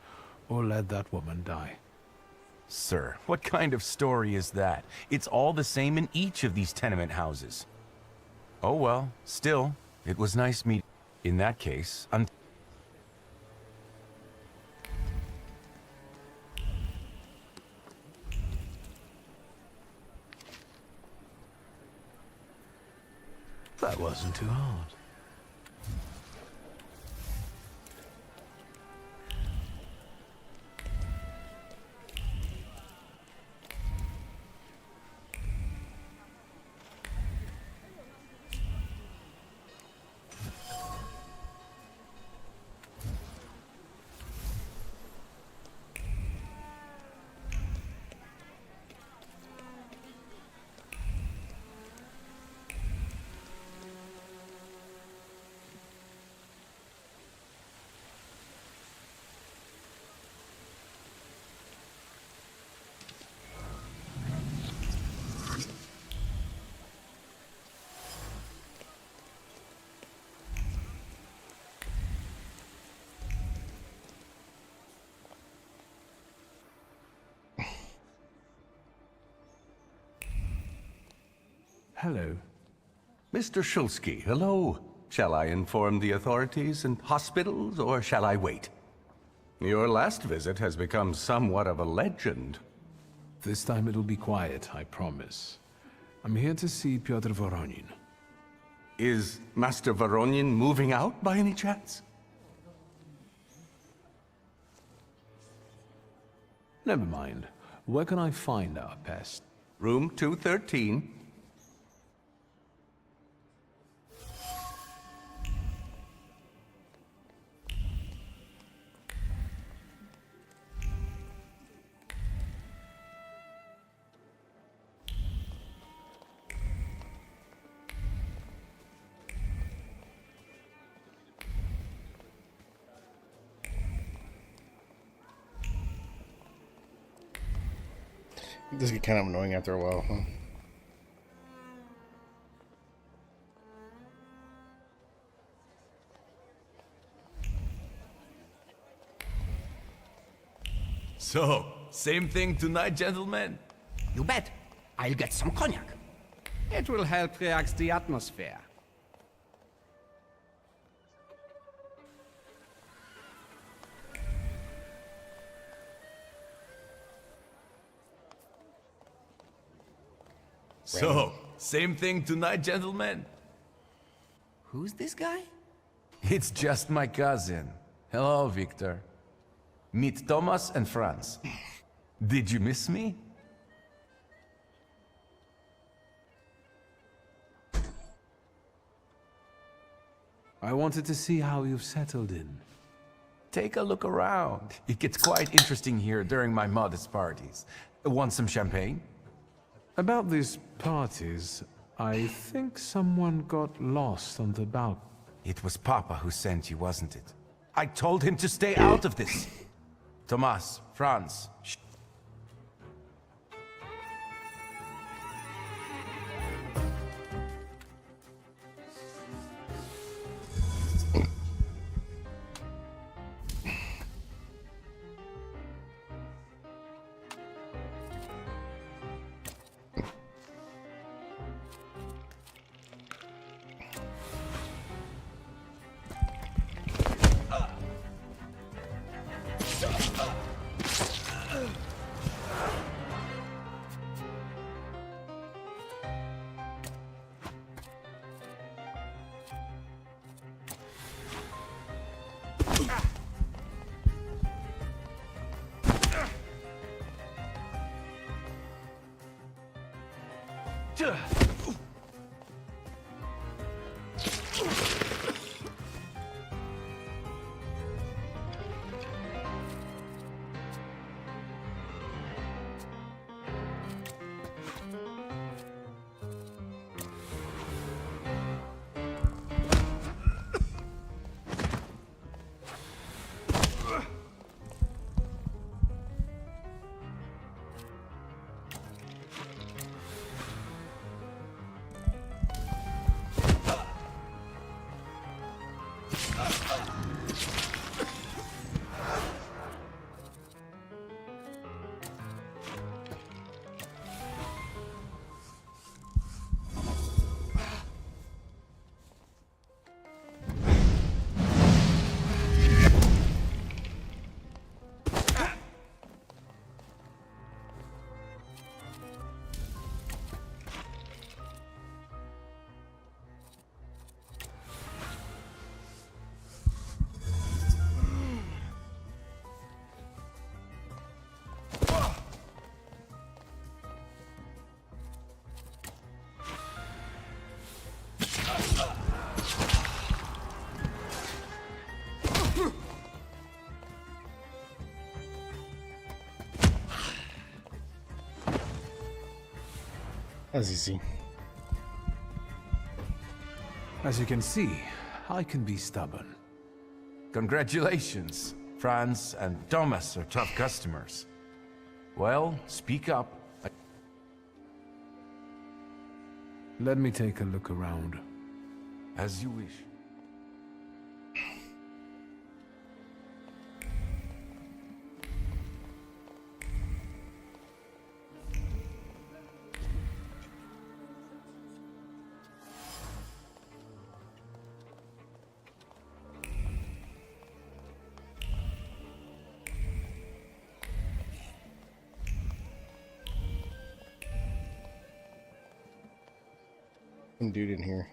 or let that woman die. Sir, what kind of story is that? It's all the same in each of these tenement houses. Oh well, still, it was nice meeting. In that case, That wasn't too hard. Hello. Mr. Shulsky, hello. Shall I inform the authorities and hospitals, or shall I wait? Your last visit has become somewhat of a legend. This time it'll be quiet, I promise. I'm here to see Pyotr Voronin. Is Master Voronin moving out by any chance? Never mind. Where can I find our pest? Room 213. This get kind of annoying after a while, huh? So, same thing tonight, gentlemen? You bet. I'll get some cognac. It will help relax the atmosphere. So, same thing tonight, gentlemen? Who's this guy? it's just my cousin. Hello, Victor. Meet Thomas and Franz. Did you miss me? I wanted to see how you've settled in. Take a look around. It gets quite interesting here during my modest parties. Want some champagne? About these parties, I think someone got lost on the balcony. It was Papa who sent you, wasn't it? I told him to stay out of this. Thomas, Franz. That's easy. As you can see, I can be stubborn. Congratulations. Franz and Thomas are tough customers. Well, speak up. Let me take a look around. As you wish. Some dude in here.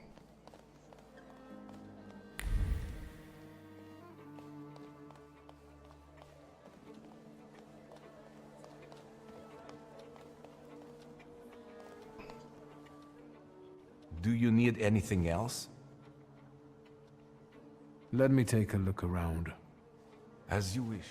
Do you need anything else? Let me take a look around. As you wish.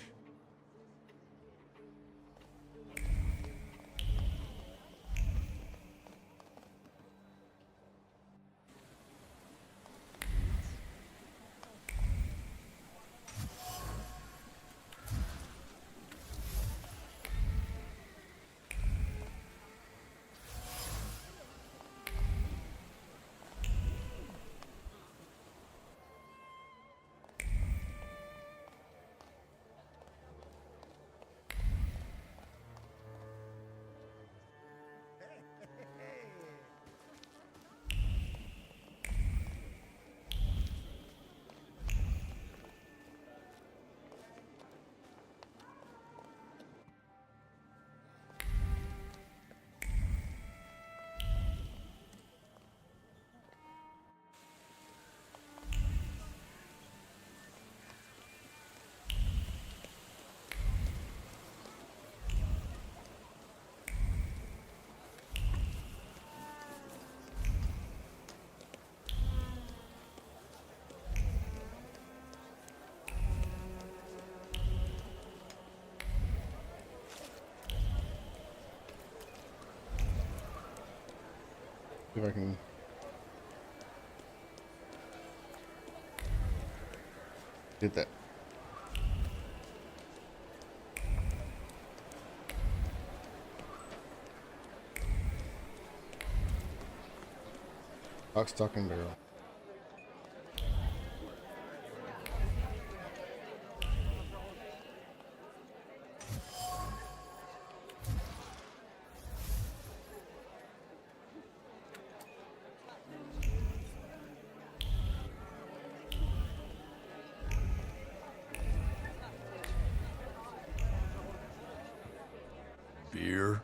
See if I can. Did that. Lock, stock, and barrel. Beer?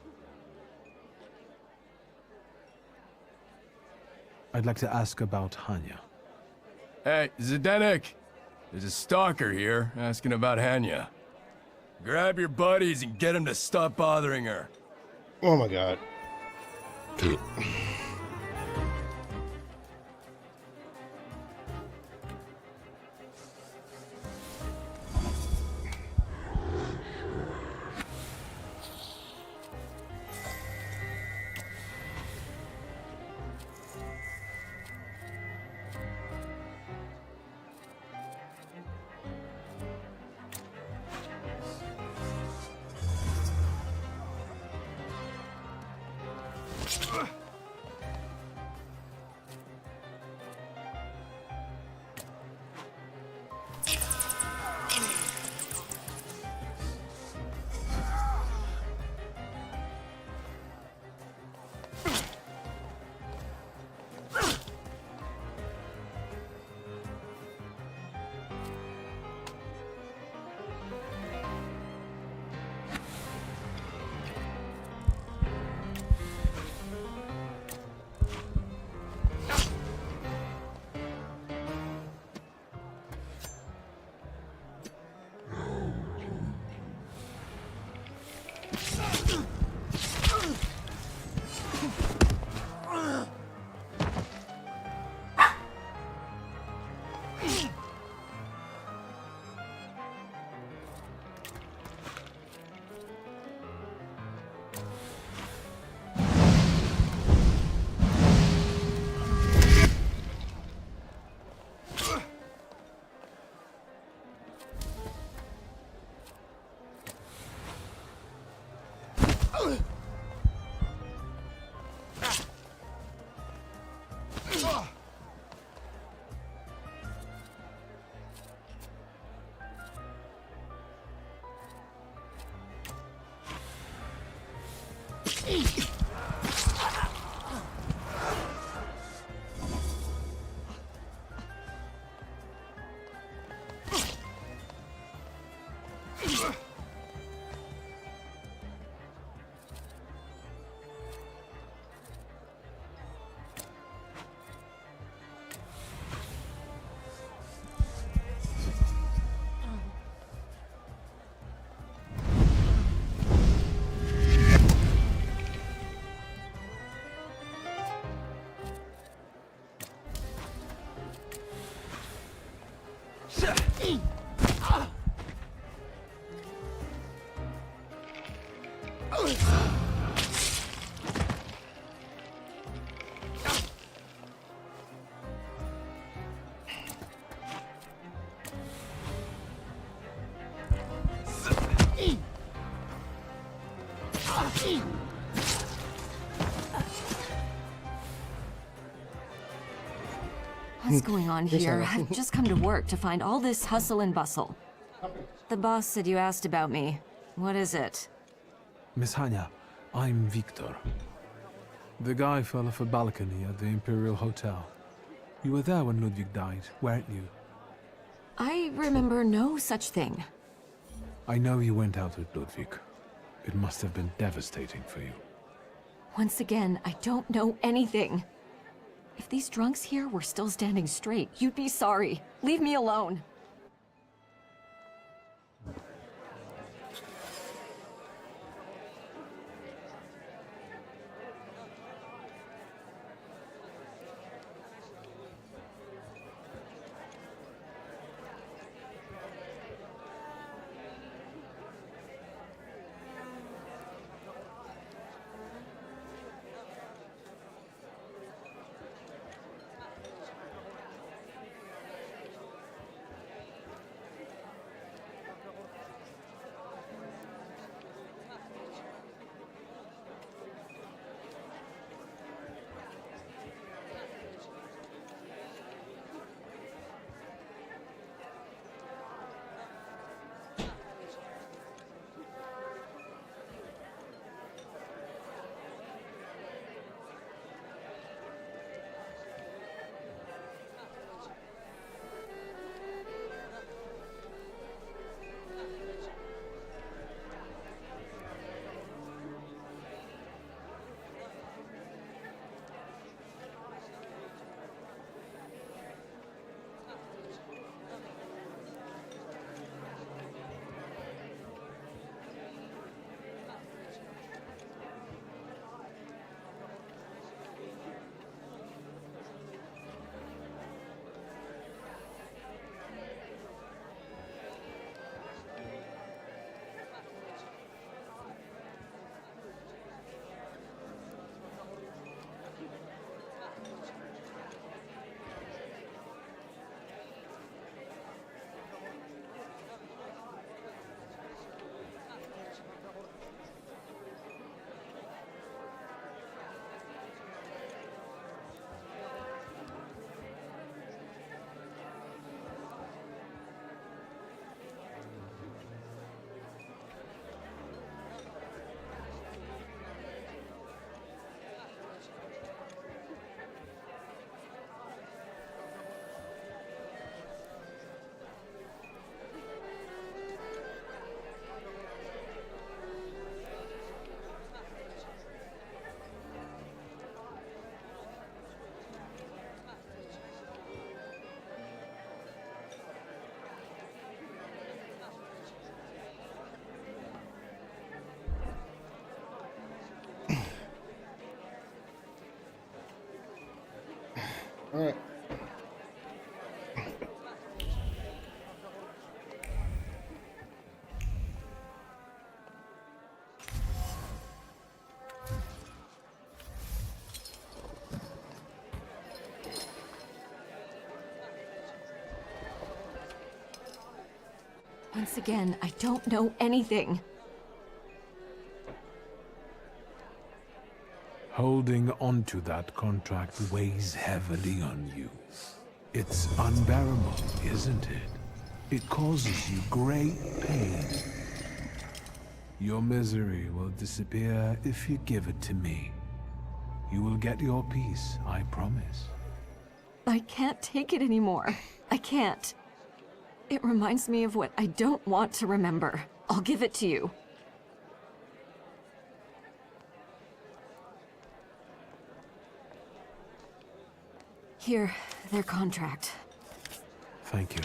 I'd like to ask about Hanya. Hey, Zdenek! There's a stalker here asking about Hanya. Grab your buddies and get them to stop bothering her. Oh my god. What's going on Yes, here? Hannah. I've just come to work to find all this hustle and bustle. The boss said you asked about me. What is it? Miss Hanya, I'm Victor. The guy fell off a balcony at the Imperial Hotel. You were there when Ludwig died, weren't you? I remember no such thing. I know you went out with Ludwig. It must have been devastating for you. Once again, I don't know anything. If these drunks here were still standing straight, you'd be sorry. Leave me alone. Alright. Once again, I don't know anything. Holding onto that contract weighs heavily on you. It's unbearable, isn't it? It causes you great pain. Your misery will disappear if you give it to me. You will get your peace, I promise. I can't take it anymore. I can't. It reminds me of what I don't want to remember. I'll give it to you. Here, their contract. Thank you.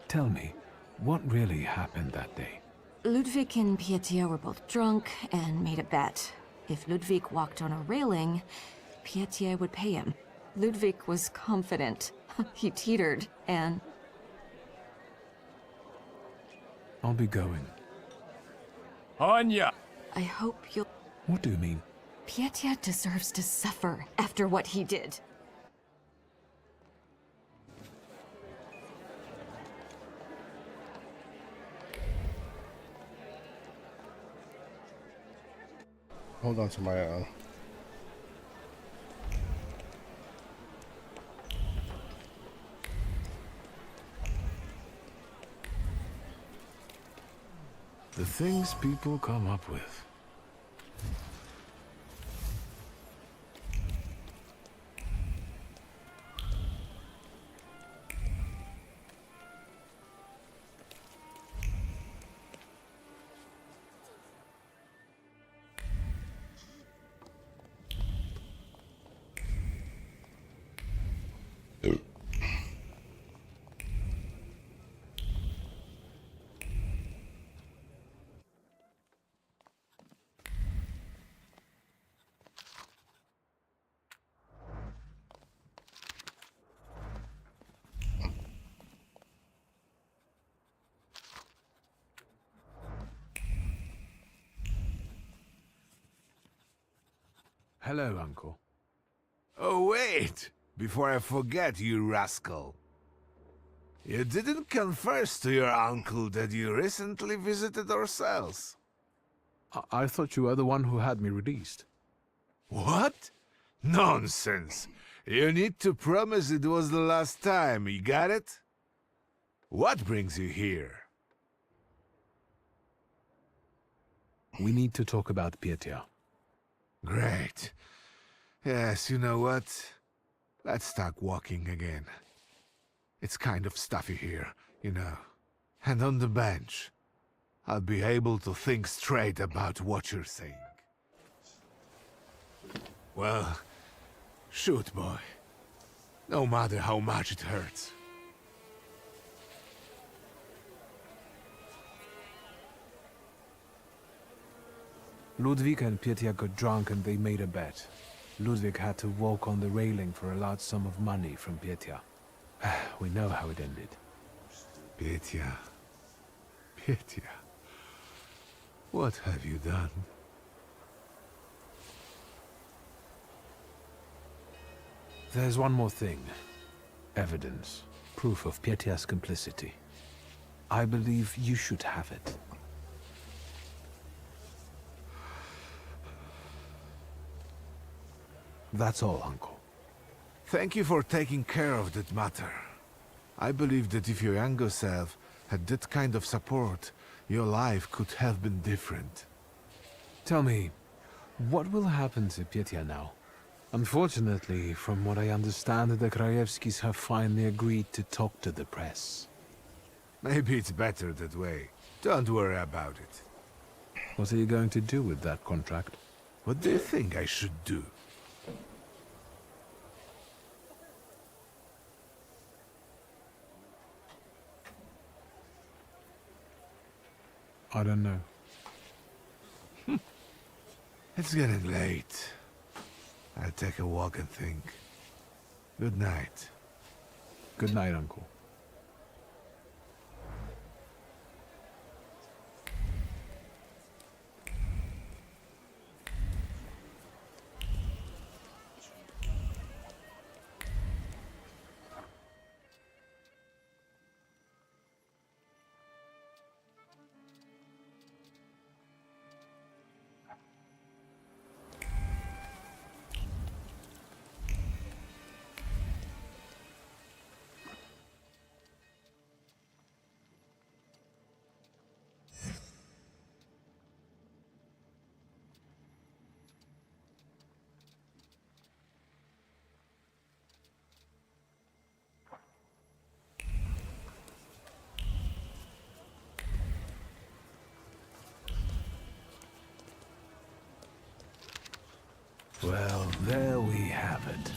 Tell me, what really happened that day? Ludwig and Pietia were both drunk and made a bet. If Ludwig walked on a railing, Pietia would pay him. Ludwig was confident. He teetered, and... I'll be going. Anya! I hope you'll... What do you mean? Pietia deserves to suffer after what he did. Hold on to my things people come up with. Hello, Uncle. Oh, wait! Before I forget, you rascal. You didn't confess to your uncle that you recently visited our cells. I thought you were the one who had me released. What? Nonsense! You need to promise it was the last time, you got it? What brings you here? We need to talk about Pietia. Great. Yes, you know what? Let's start walking again. It's kind of stuffy here, you know. And on the bench, I'll be able to think straight about what you're saying. Well, shoot, boy. No matter how much it hurts. Ludwig and Pietia got drunk and they made a bet. Ludwig had to walk on the railing for a large sum of money from Pietia. We know how it ended. Pietia. Pietia. What have you done? There's one more thing. Evidence. Proof of Pietia's complicity. I believe you should have it. That's all, Uncle. Thank you for taking care of that matter. I believe that if your younger self had that kind of support, your life could have been different. Tell me, what will happen to Pietia now? Unfortunately, from what I understand, the Krajewskis have finally agreed to talk to the press. Maybe it's better that way. Don't worry about it. What are you going to do with that contract? What do you think I should do? I don't know. It's getting late. I'll take a walk and think. Good night. Good night, Uncle. Well, there we have it.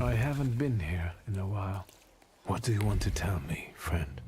I haven't been here in a while. What do you want to tell me, friend?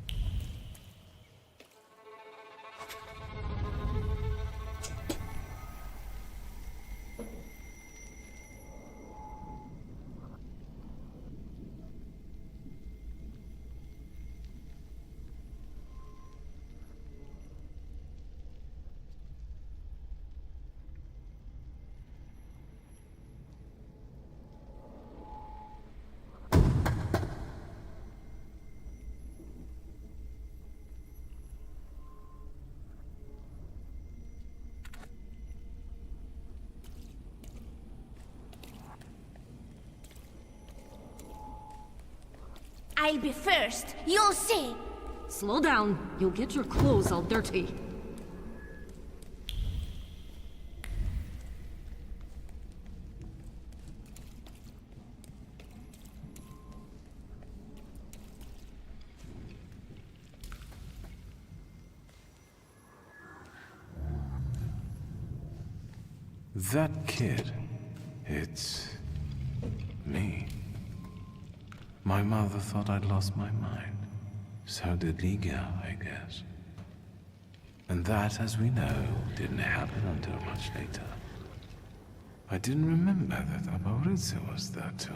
I'll be first. You'll see. Slow down. You'll get your clothes all dirty. That kid, it's me. My mother thought I'd lost my mind. So did Liga, I guess. And that, as we know, didn't happen until much later. I didn't remember that Abaurize was there too.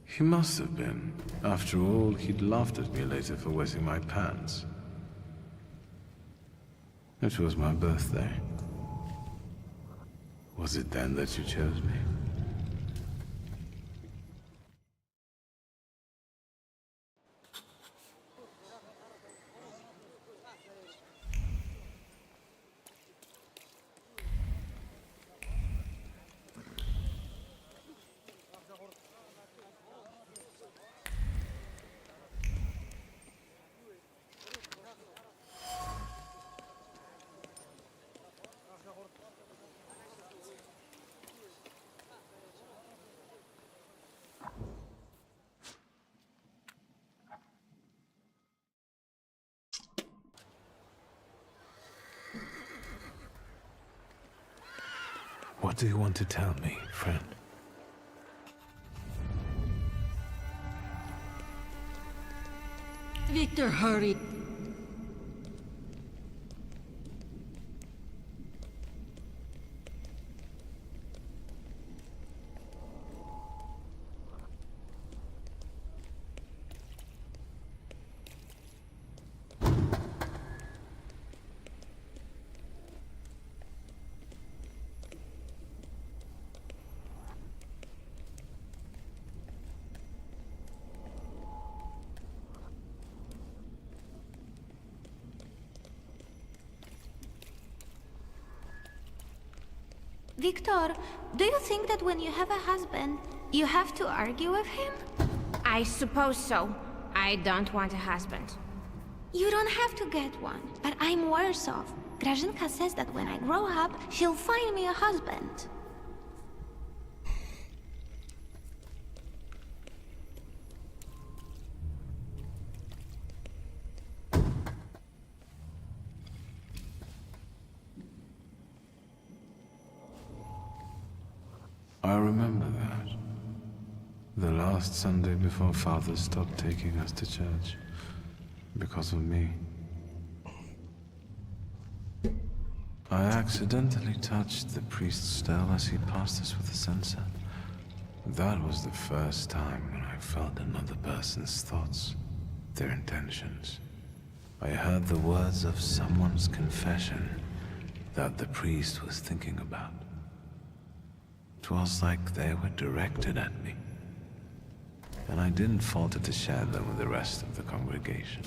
He must have been. After all, he'd laughed at me later for wetting my pants. It was my birthday. Was it then that you chose me? What do you want to tell me, friend? Victor, hurry. Victor, do you think that when you have a husband, you have to argue with him? I suppose so. I don't want a husband. You don't have to get one, but I'm worse off. Grażynka says that when I grow up, she'll find me a husband. I remember that. The last Sunday before Father stopped taking us to church. Because of me. I accidentally touched the priest's stele as he passed us with a censer. That was the first time when I felt another person's thoughts, their intentions. I heard the words of someone's confession that the priest was thinking about. It was like they were directed at me. And I didn't falter to share them with the rest of the congregation.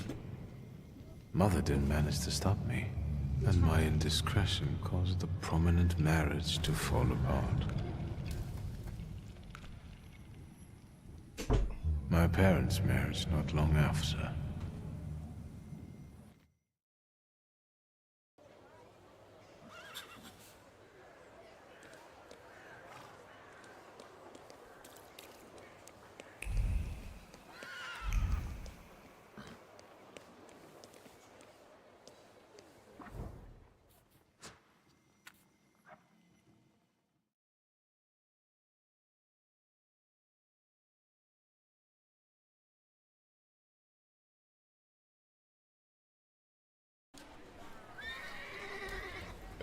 Mother didn't manage to stop me, and my indiscretion caused the prominent marriage to fall apart. My parents' marriage not long after.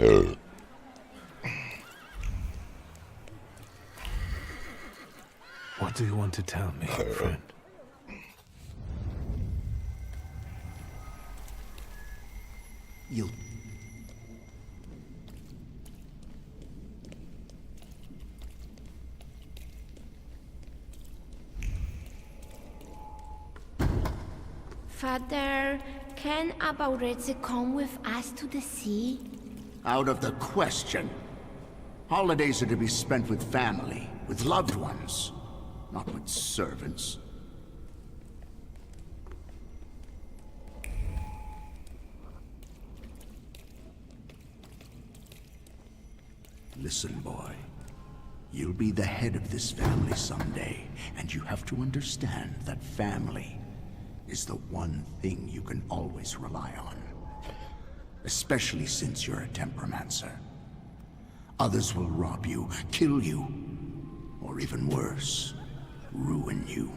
What do you want to tell me, friend? You'll... Father, can Abaureze come with us to the sea? Out of the question. Holidays are to be spent with family, with loved ones, not with servants. Listen, boy. You'll be the head of this family someday, and you have to understand that family is the one thing you can always rely on. Especially since you're a Tempermancer. Others will rob you, kill you, or even worse, ruin you.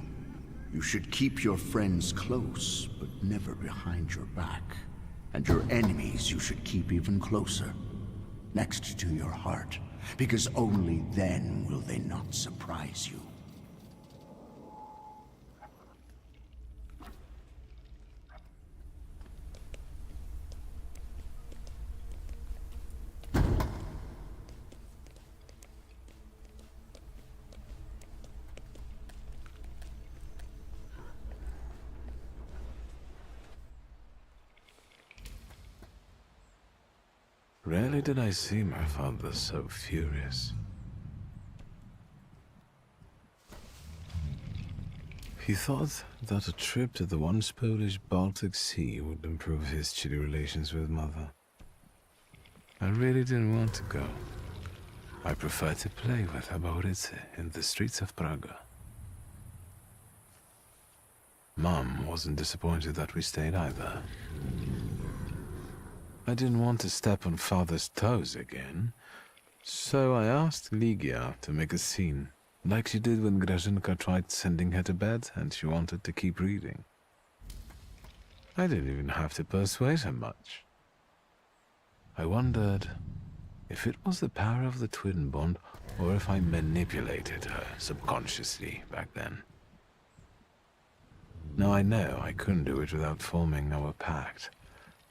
You should keep your friends close, but never behind your back. And your enemies you should keep even closer, next to your heart, because only then will they not surprise you. Rarely did I see my father so furious. He thought that a trip to the once Polish Baltic Sea would improve his chilly relations with Mother. I really didn't want to go. I preferred to play with Abaureze in the streets of Praga. Mom wasn't disappointed that we stayed either. I didn't want to step on Father's toes again, so I asked Ligia to make a scene, like she did when Grażynka tried sending her to bed and she wanted to keep reading. I didn't even have to persuade her much. I wondered if it was the power of the twin bond or if I manipulated her subconsciously back then. Now I know I couldn't do it without forming our pact.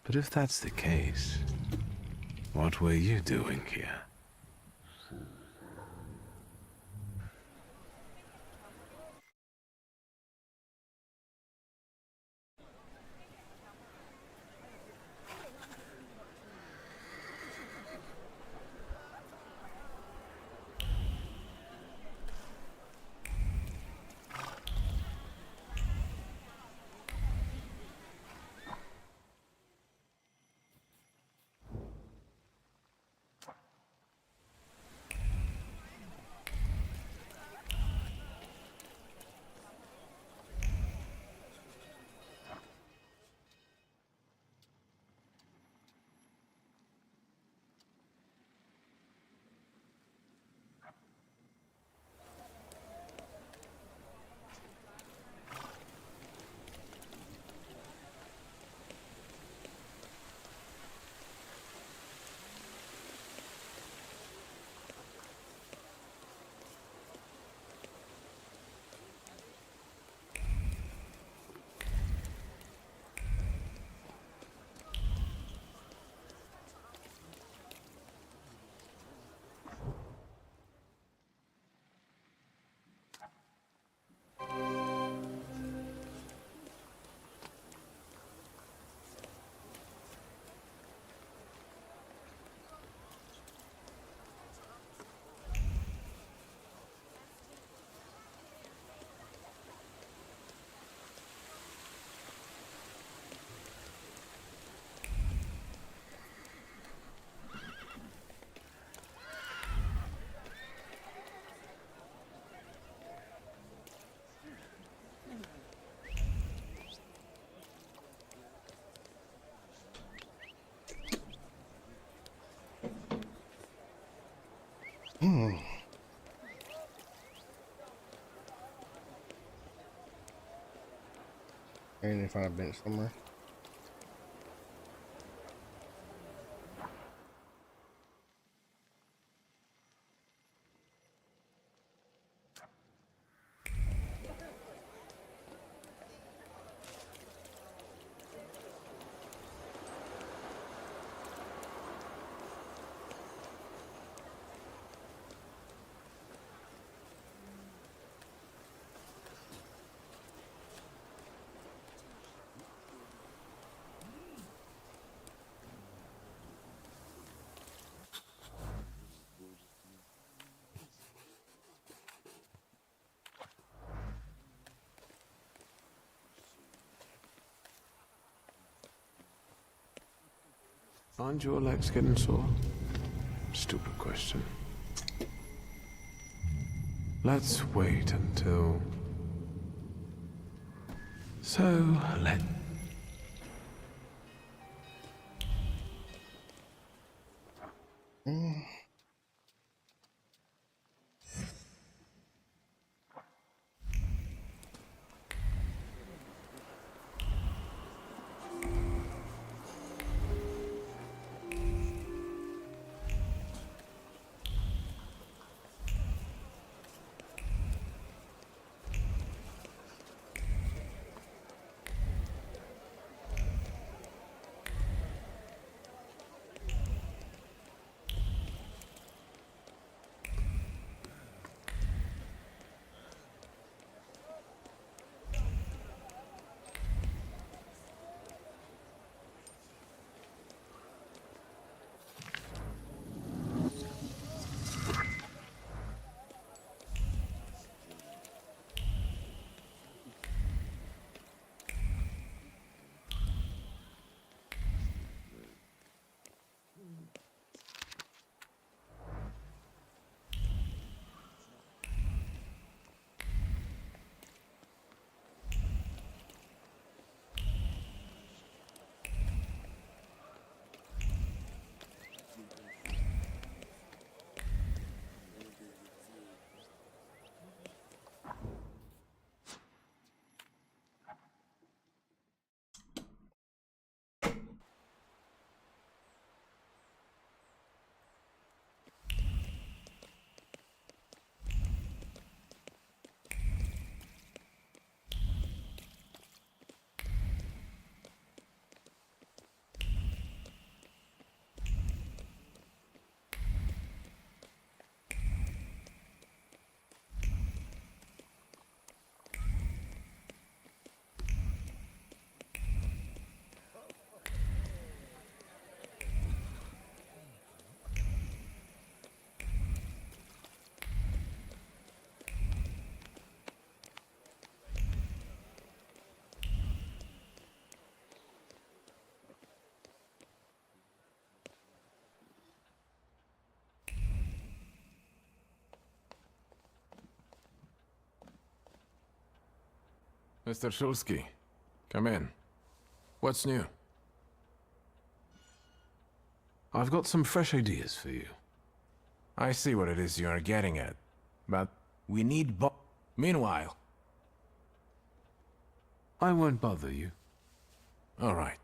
But if that's the case, what were you doing here? I need to find a bench somewhere. Aren't your legs getting sore? Stupid question. Let's wait until... So, let... Mr. Shulsky, come in. What's new? I've got some fresh ideas for you. I see what it is you are getting at, but we need Meanwhile, I won't bother you. All right.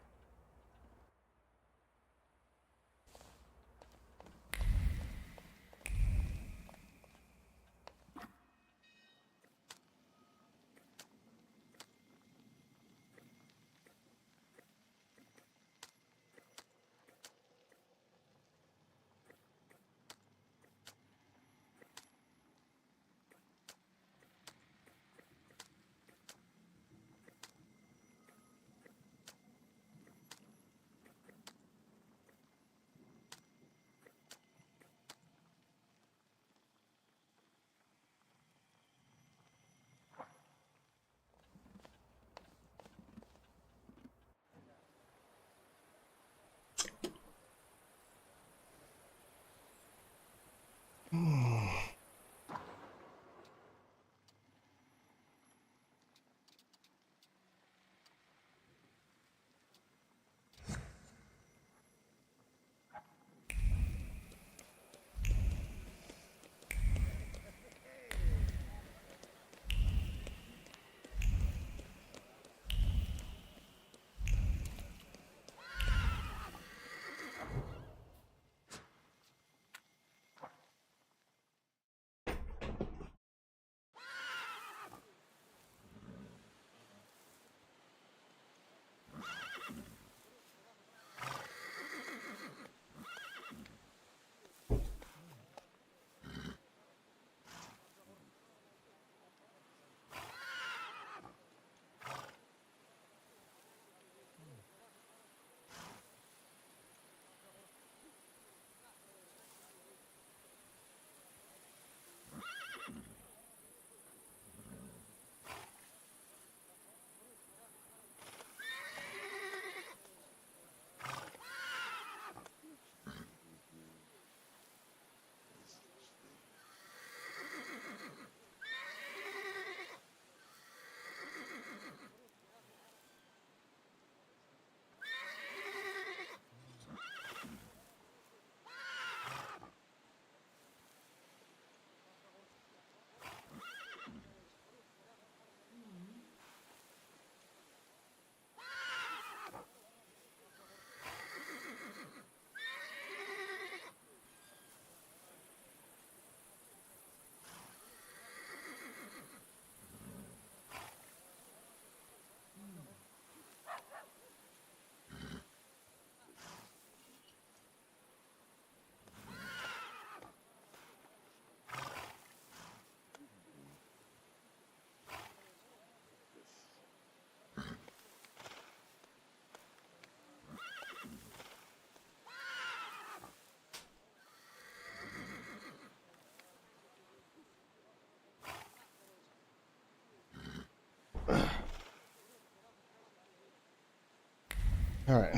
All right,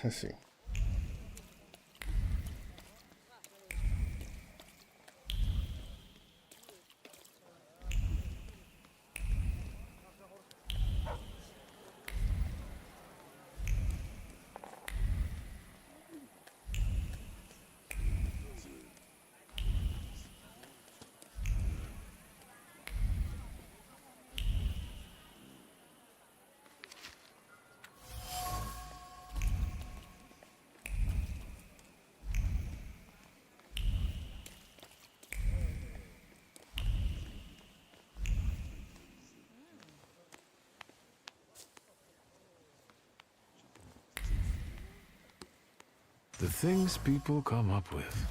let's see. The things people come up with.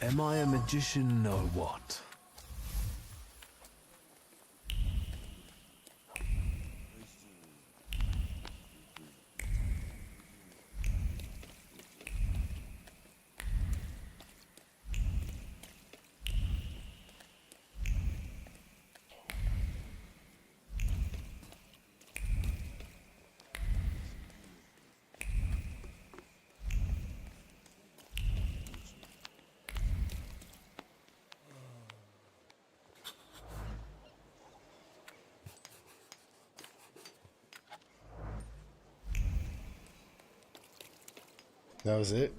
Am I a magician or what? That was it.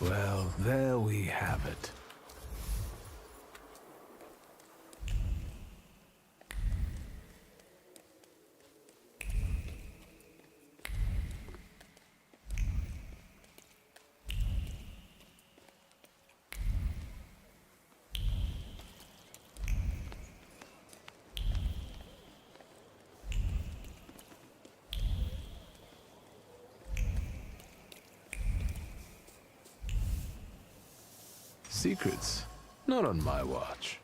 Well, there we have it. Secrets? Not on my watch.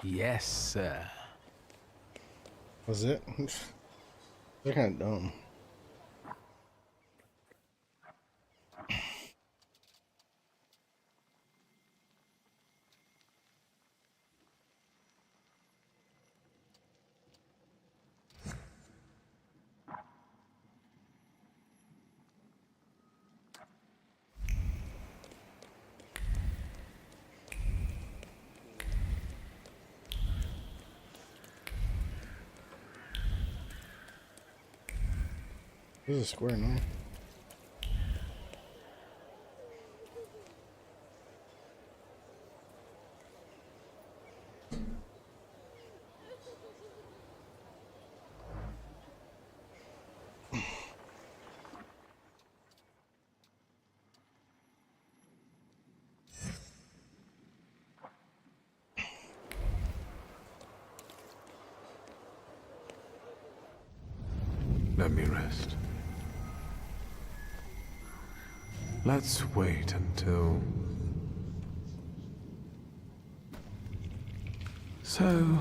Yes, sir. Was it? They're kind of dumb. This is a square, no? Let me rest. Let's wait until... So...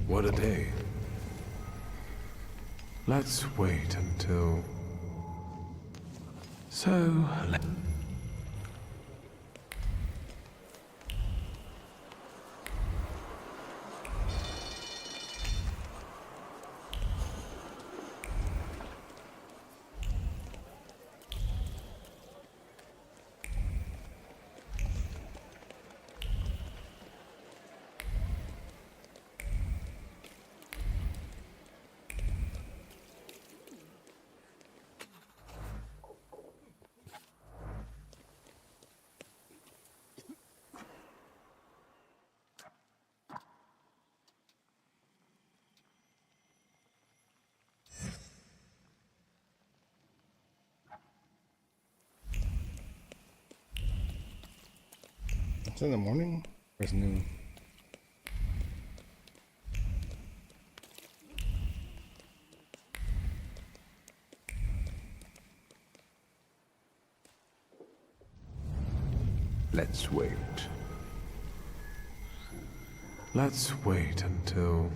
What a day. Let's wait until... So... It's in the morning or it's noon? Let's wait. Let's wait until...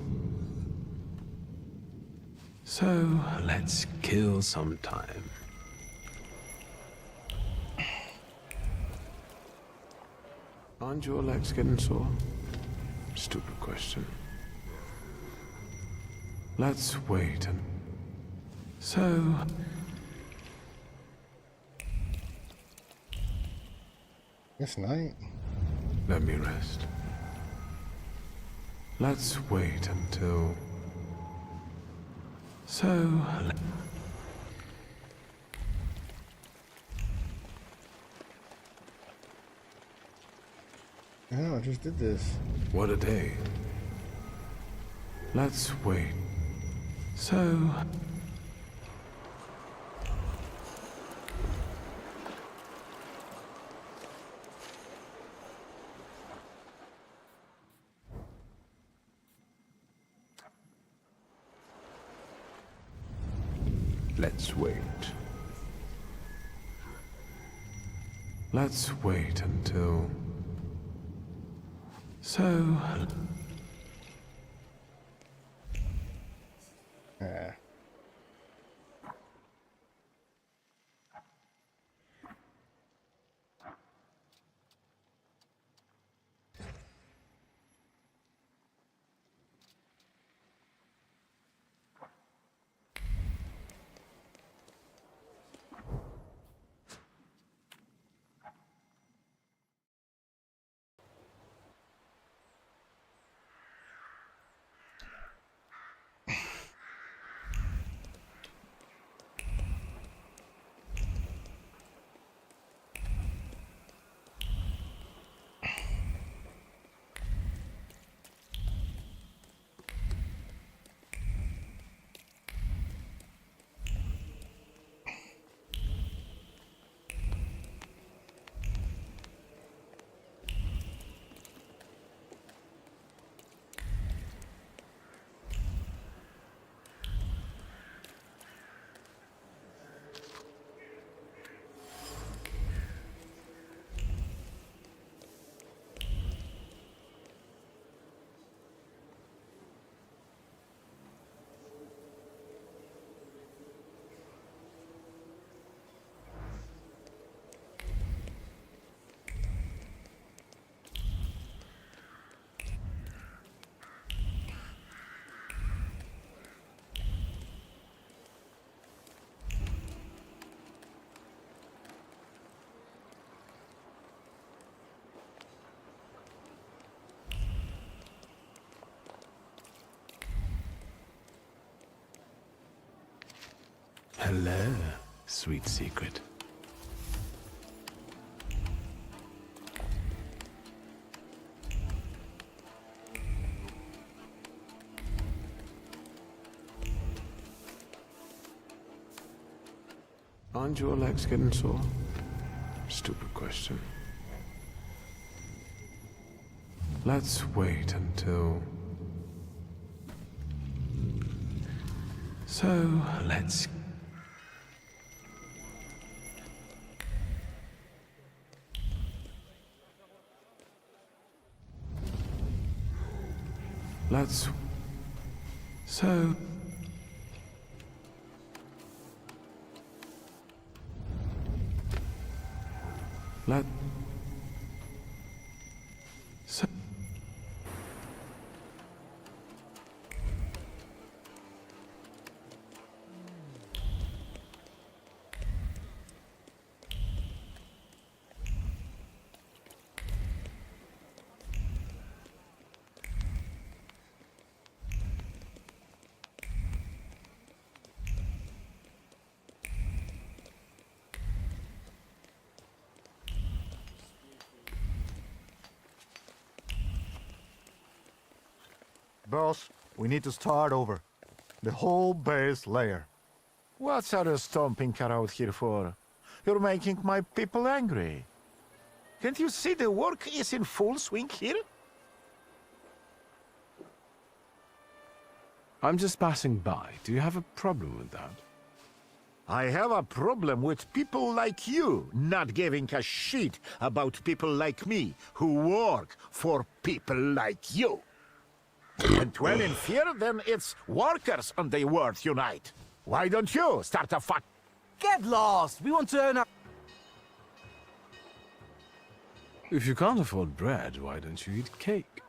So, let's kill some time. Aren't your legs getting sore? Stupid question. Let's wait and... So... It's night. Let me rest. Let's wait until... So... Yeah, I just did this. What a day. Let's wait. So... Let's wait. Let's wait until... So... Hello, sweet secret. Aren't your legs getting sore? Stupid question. Let's wait until... So, let's... Let's... So... Let... So... Boss, we need to start over. The whole base layer. What's are you stomping around here for? You're making my people angry. Can't you see the work is in full swing here? I'm just passing by. Do you have a problem with that? I have a problem with people like you not giving a shit about people like me who work for people like you. And when in fear, then it's workers and they worth unite. Why don't you start a fight? Get lost! We want to earn our... If you can't afford bread, why don't you eat cake?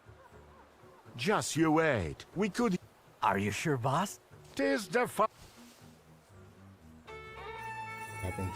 Just you wait. We could... Are you sure, boss? Tis the fu... Happened.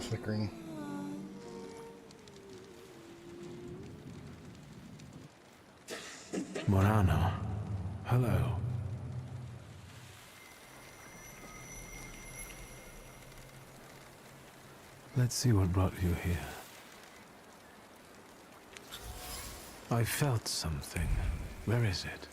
Flickering. Morano, hello. Let's see what brought you here. I felt something. Where is it?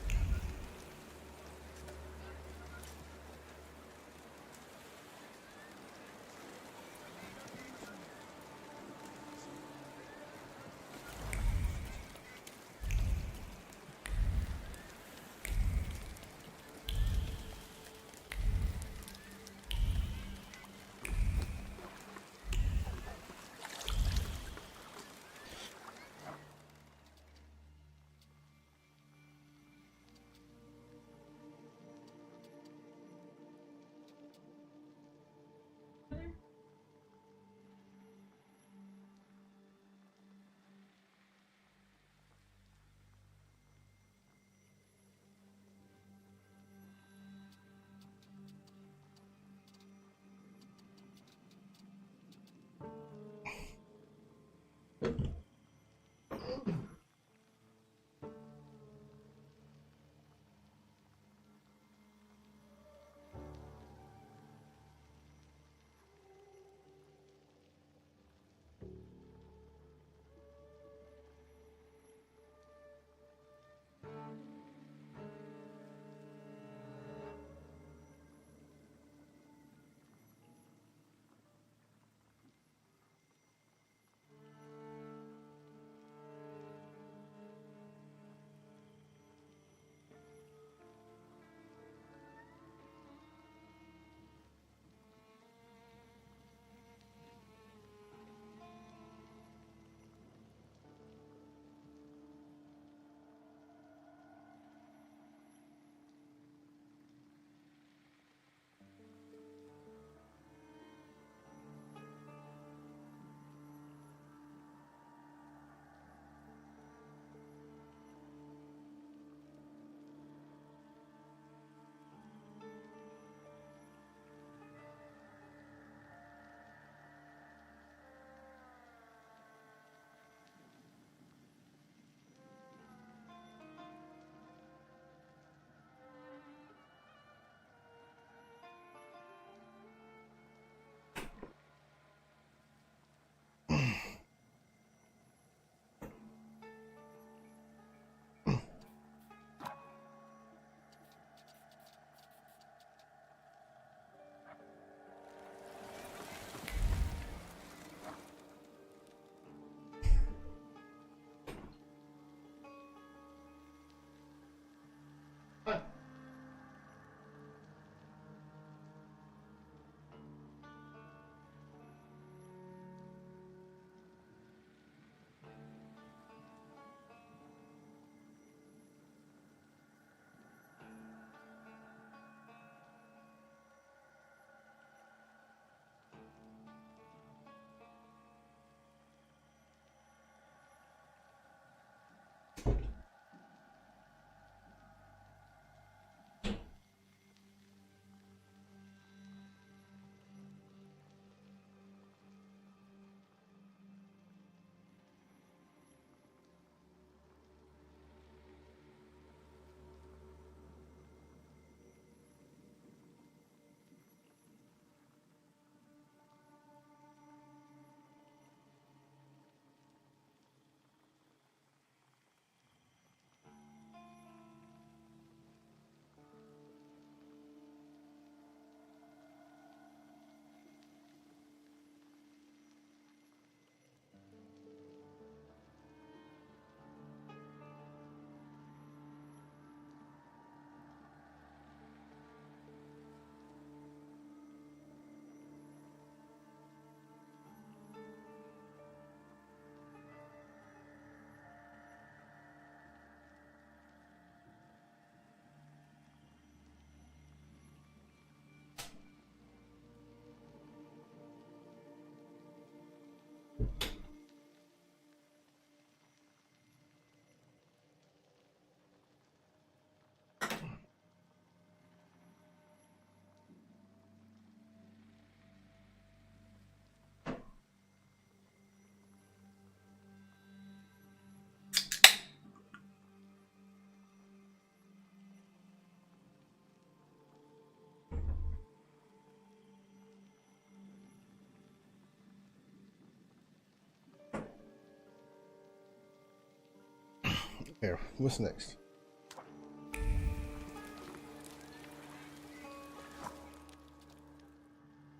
Here, what's next?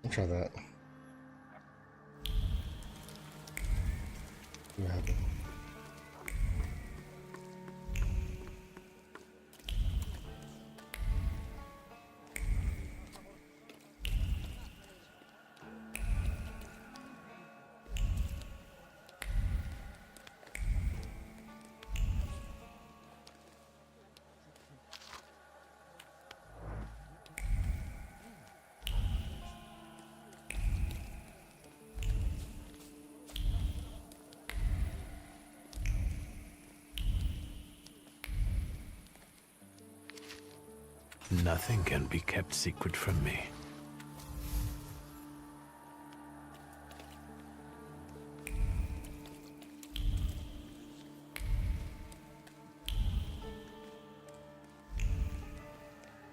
I'll try that. See what happens. Nothing can be kept secret from me.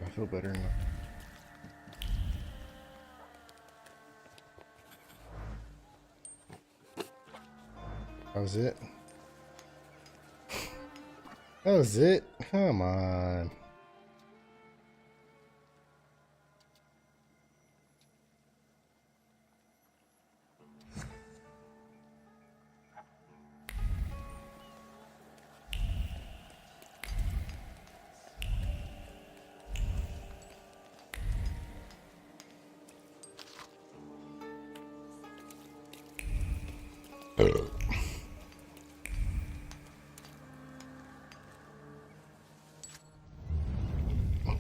I feel better now. That was it? That was it? Come on.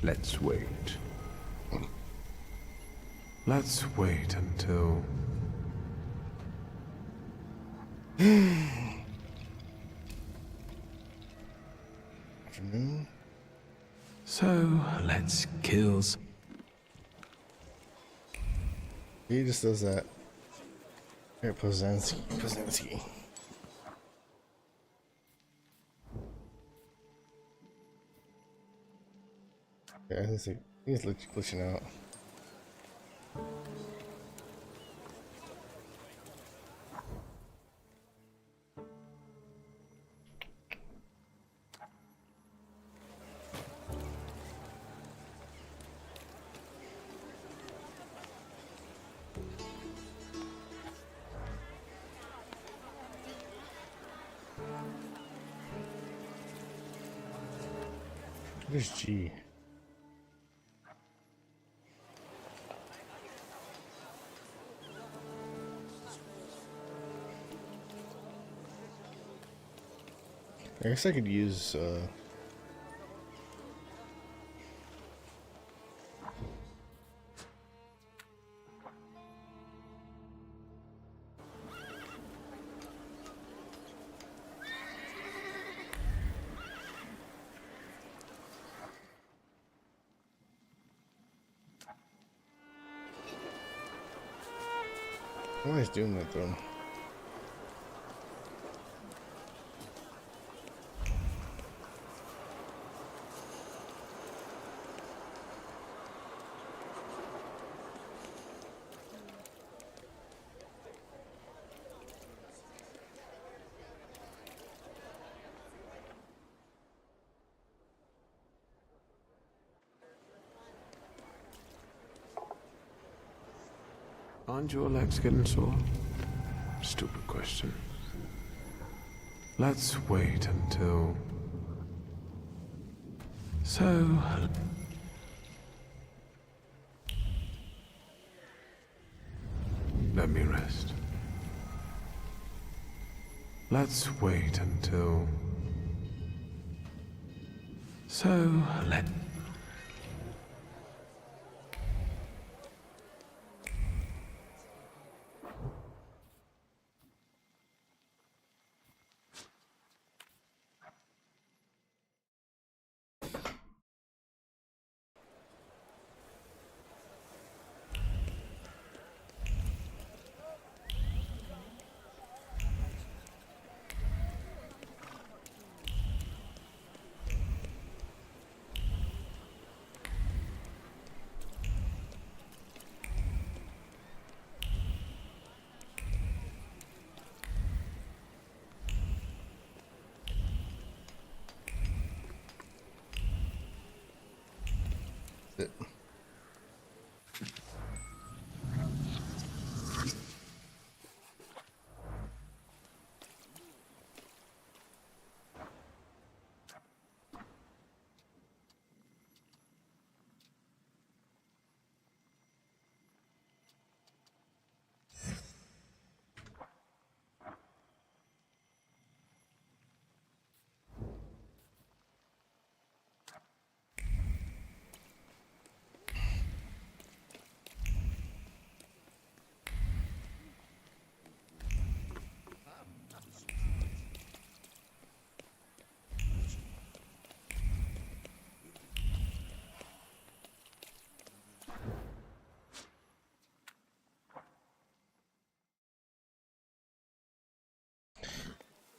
Let's wait. Let's wait until... Afternoon? So, let's kill... He just does that. Here, Poznanski. Yeah, he's glitching out. Where's G? I guess I could use why is doing that though? Aren't your legs getting sore? Stupid question. Let's wait until... So... Let me rest. Let's wait until... So, let... it.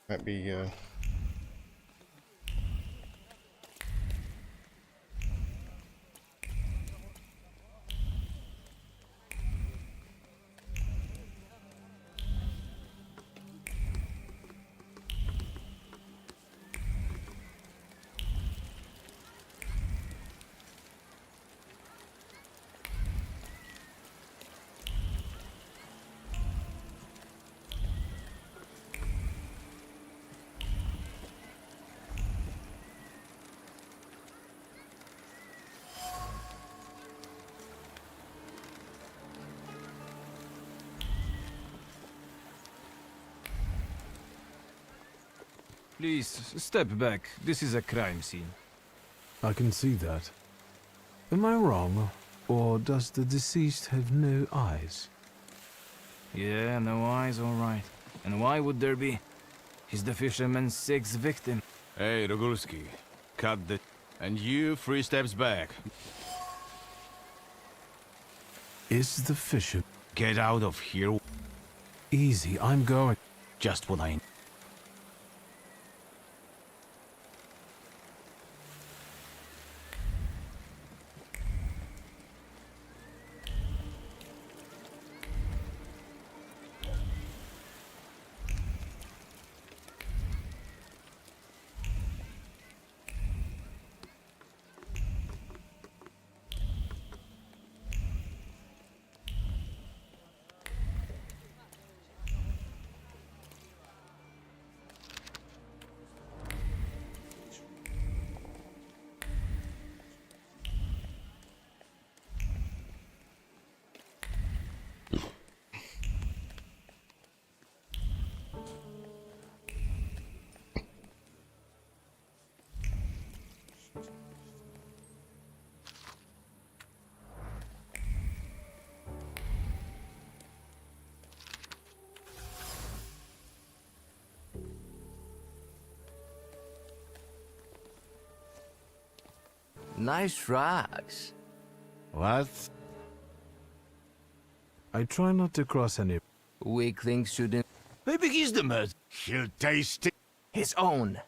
Might be Please, step back. This is a crime scene. I can see that. Am I wrong, or does the deceased have no eyes? Yeah, no eyes, all right. And why would there be? He's the fisherman's sixth victim. Hey, Rogulski, cut the... And you, 3 steps back. Is the fisher... Get out of here. Easy, I'm going... Just what I... Nice frogs. What? I try not to cross any... Weaklings shouldn't... Maybe he's the murderer. He'll taste it. His own.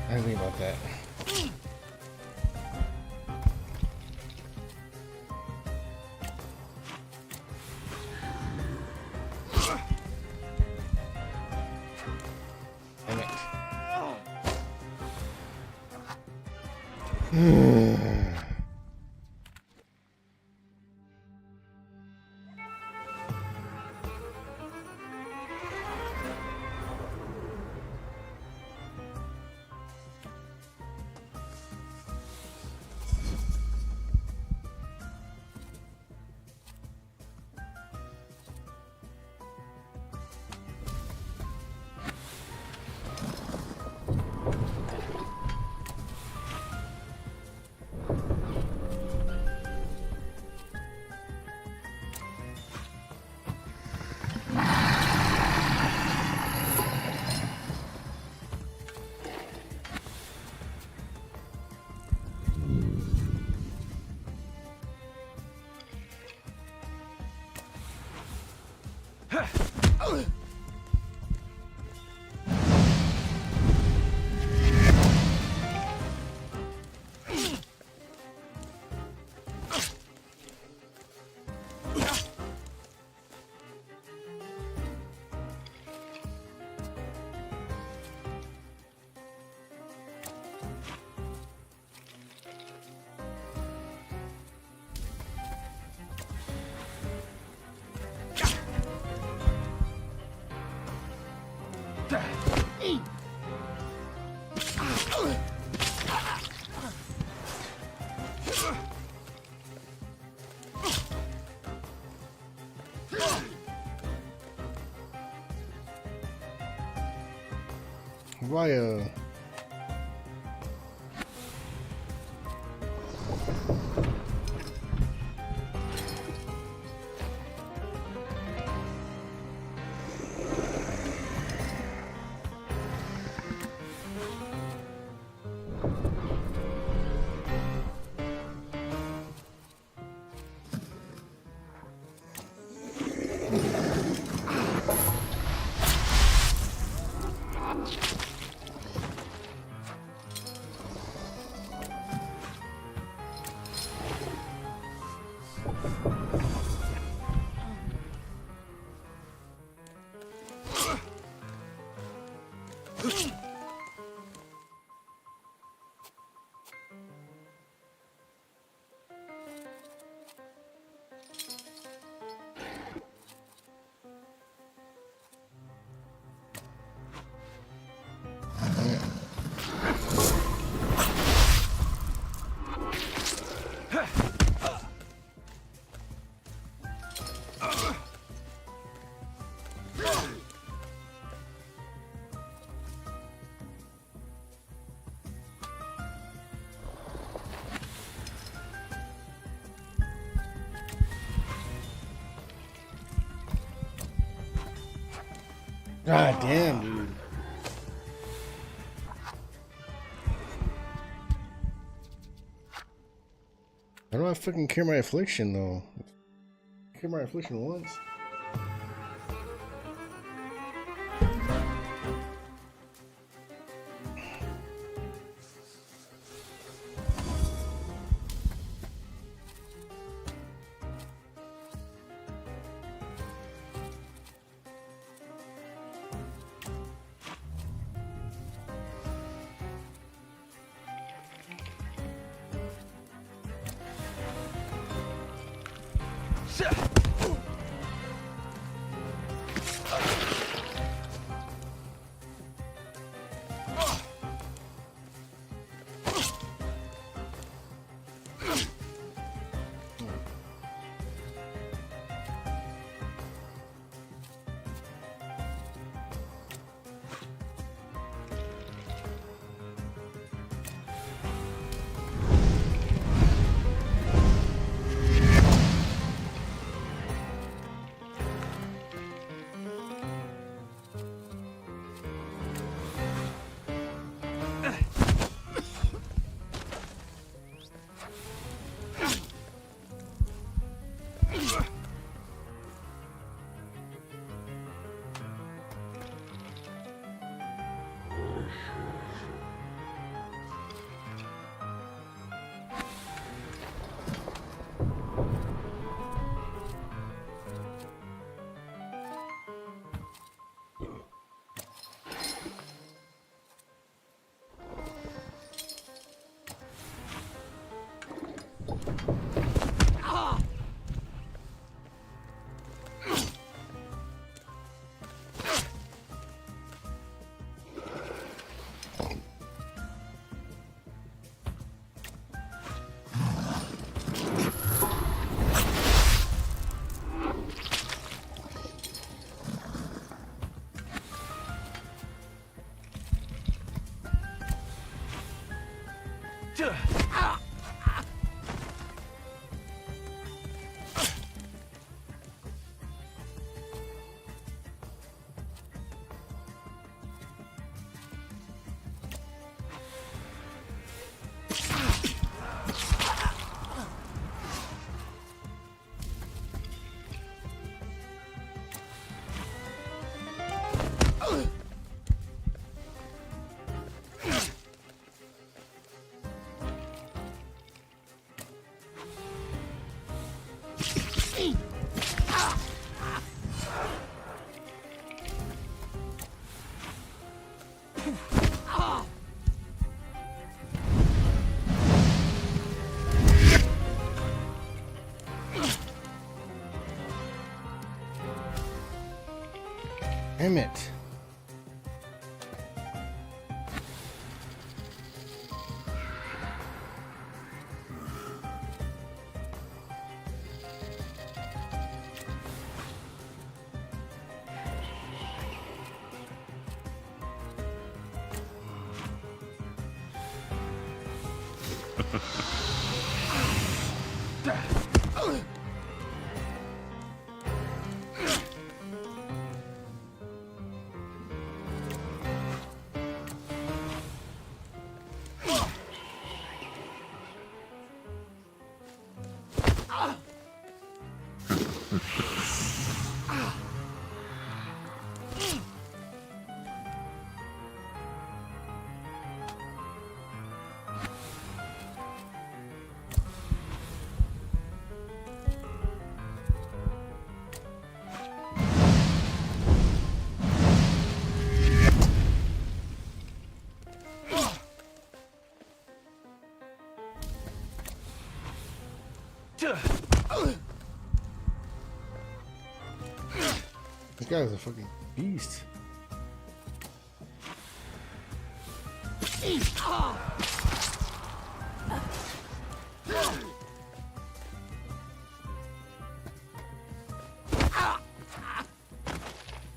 I didn't think about that. Damn it. Why, God damn, dude. do I fucking cure my affliction though? Cure my affliction once. Damn it. This guy's a fucking beast.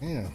Yeah.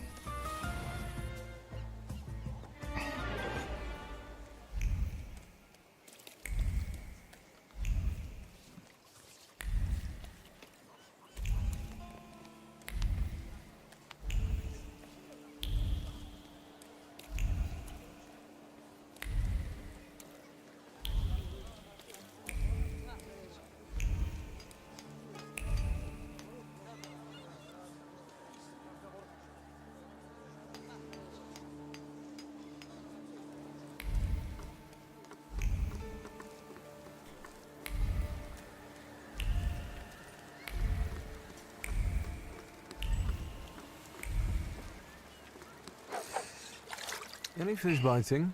Any fish biting?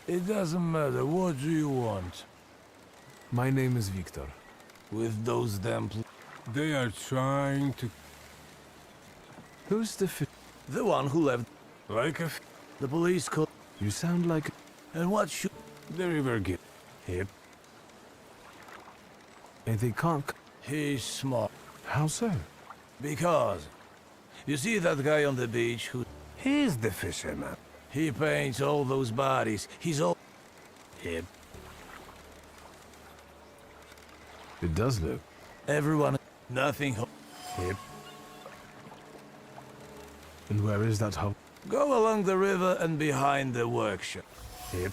It doesn't matter. What do you want? My name is Victor. With those damn... They are trying to... Who's the fish? The one who left... Like a... The police call... You sound like... And what should... The river get... Hip. And they can't... He's smart. How so? Because... You see that guy on the beach who... He's the fisherman. He paints all those bodies. He's all... Hip. It does look. Everyone... Nothing... Hip. And where is that hub? Go along the river and behind the workshop. Hip.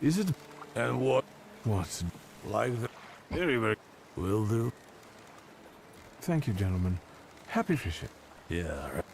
Is it... And what? What? Like the river. Will do. Thank you, gentlemen. Happy fishing. Yeah, right.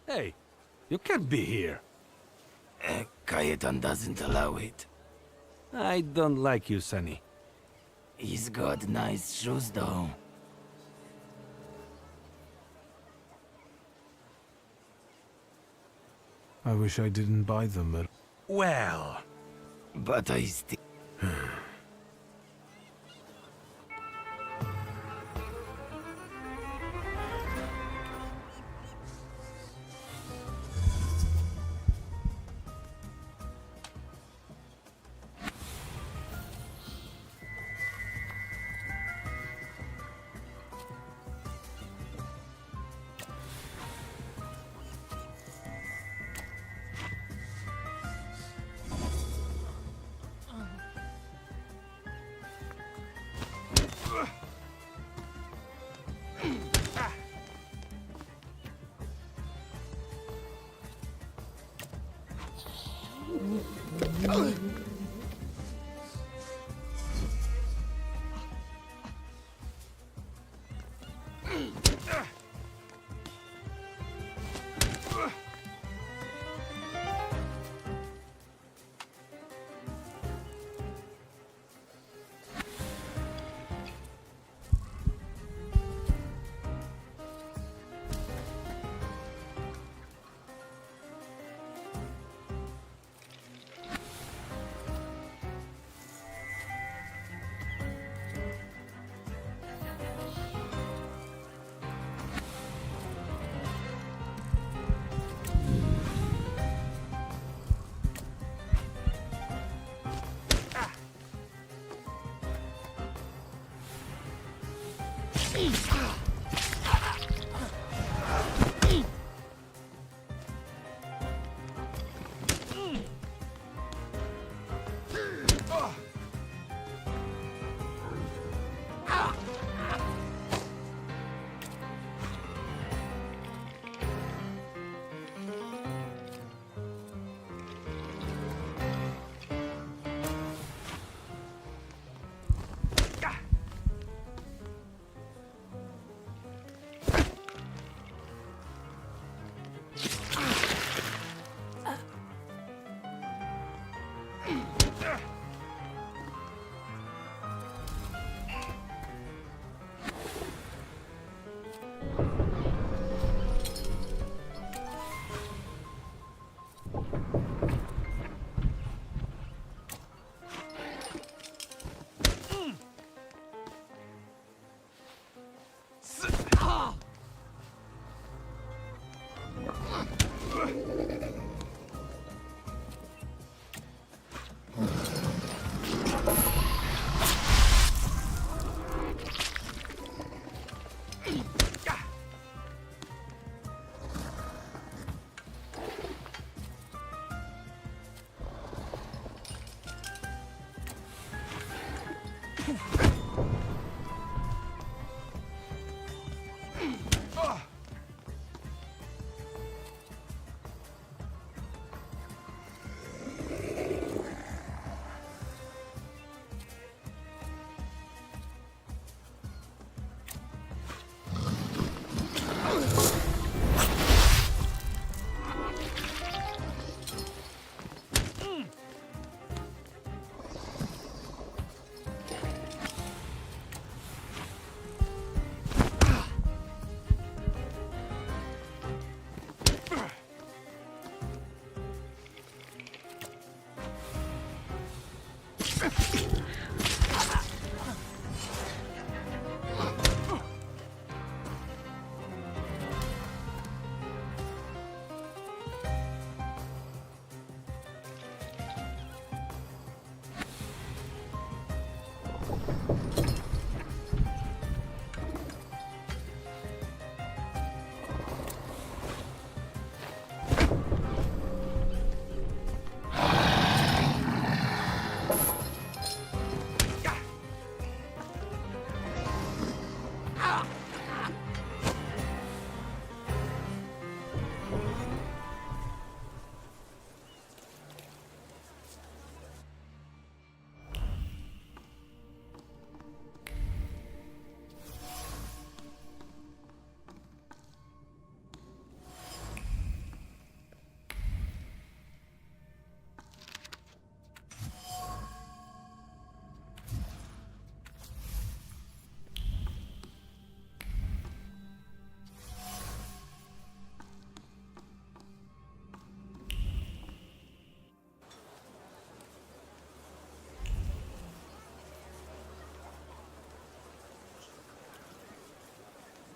Hey, you can't be here. Cayetan doesn't allow it. I don't like you, Sonny. He's got nice shoes, though. I wish I didn't buy them, but... Well... But I still...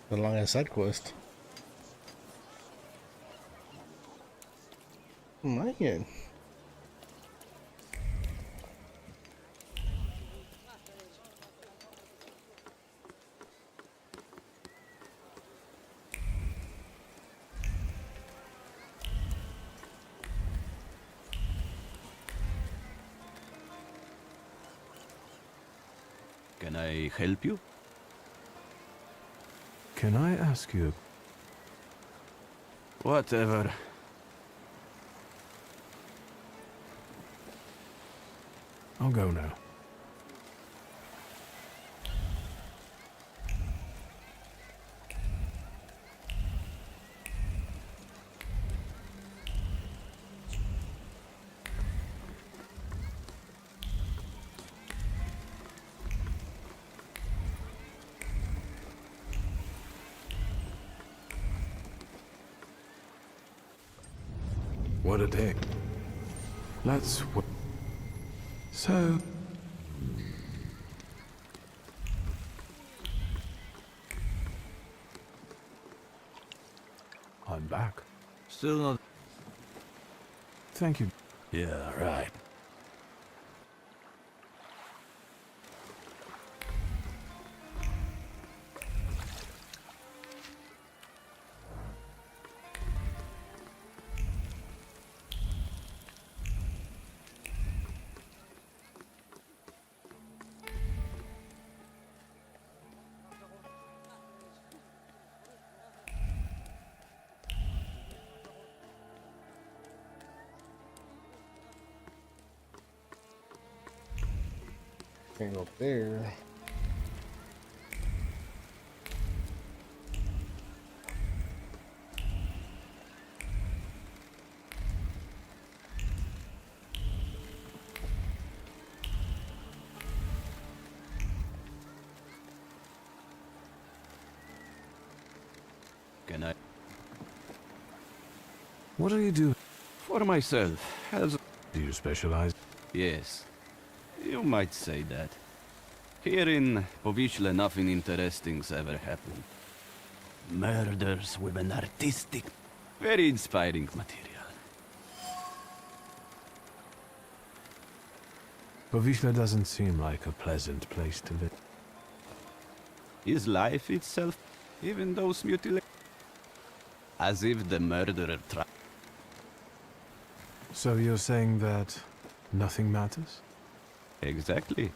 The longest side quest. Man. Can I help you? Can I ask you? Whatever. I'll go now. What a day. Let's... So... I'm back. Still not... Thank you. Yeah, right. Can't go up there. Can I? What do you do? For myself, as... Do you specialize? Yes. You might say that. Here in Povishla, nothing interesting's ever happened. Murders with an artistic... Very inspiring material. Povishla doesn't seem like a pleasant place to live. Is life itself, even those mutilations? As if the murderer tried. So you're saying that nothing matters? Exactly.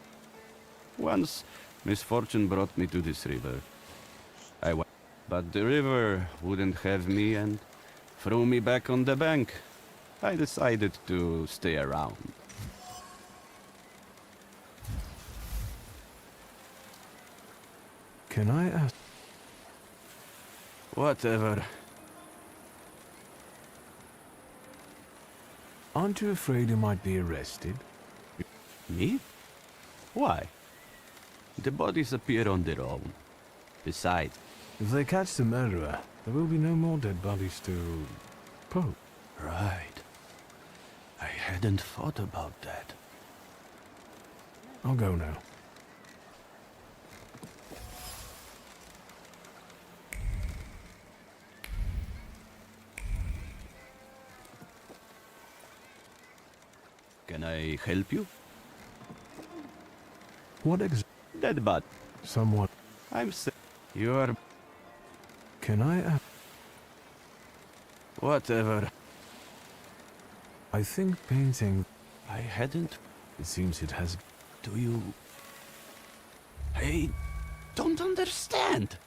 Once, misfortune brought me to this river. I went, but the river wouldn't have me and threw me back on the bank. I decided to stay around. Can I ask? Whatever. Aren't you afraid you might be arrested? Me? Why? The bodies appear on their own. Besides, if they catch the murderer, there will be no more dead bodies to poke. Right. I hadn't thought about that. I'll go now. Can I help you? What Dead body. Somewhat. I'm sick. You're... Can I ask? Whatever. I think painting... I hadn't... It seems it has... Do you... I don't understand.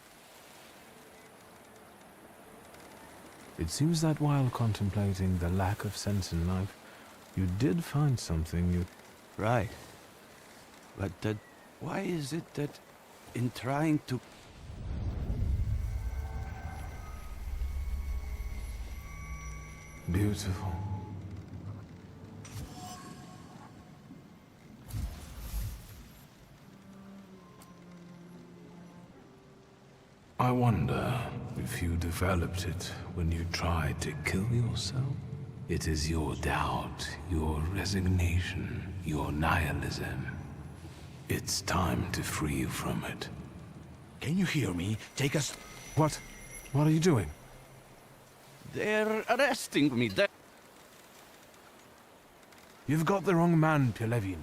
It seems that while contemplating the lack of sense in life, you did find something you... Right. But that... Why is it that in trying to... Beautiful. I wonder if you developed it when you tried to kill yourself? It is your doubt, your resignation, your nihilism. It's time to free you from it. Can you hear me? Take us... What? What are you doing? They're arresting me. You've got the wrong man, Pelevin.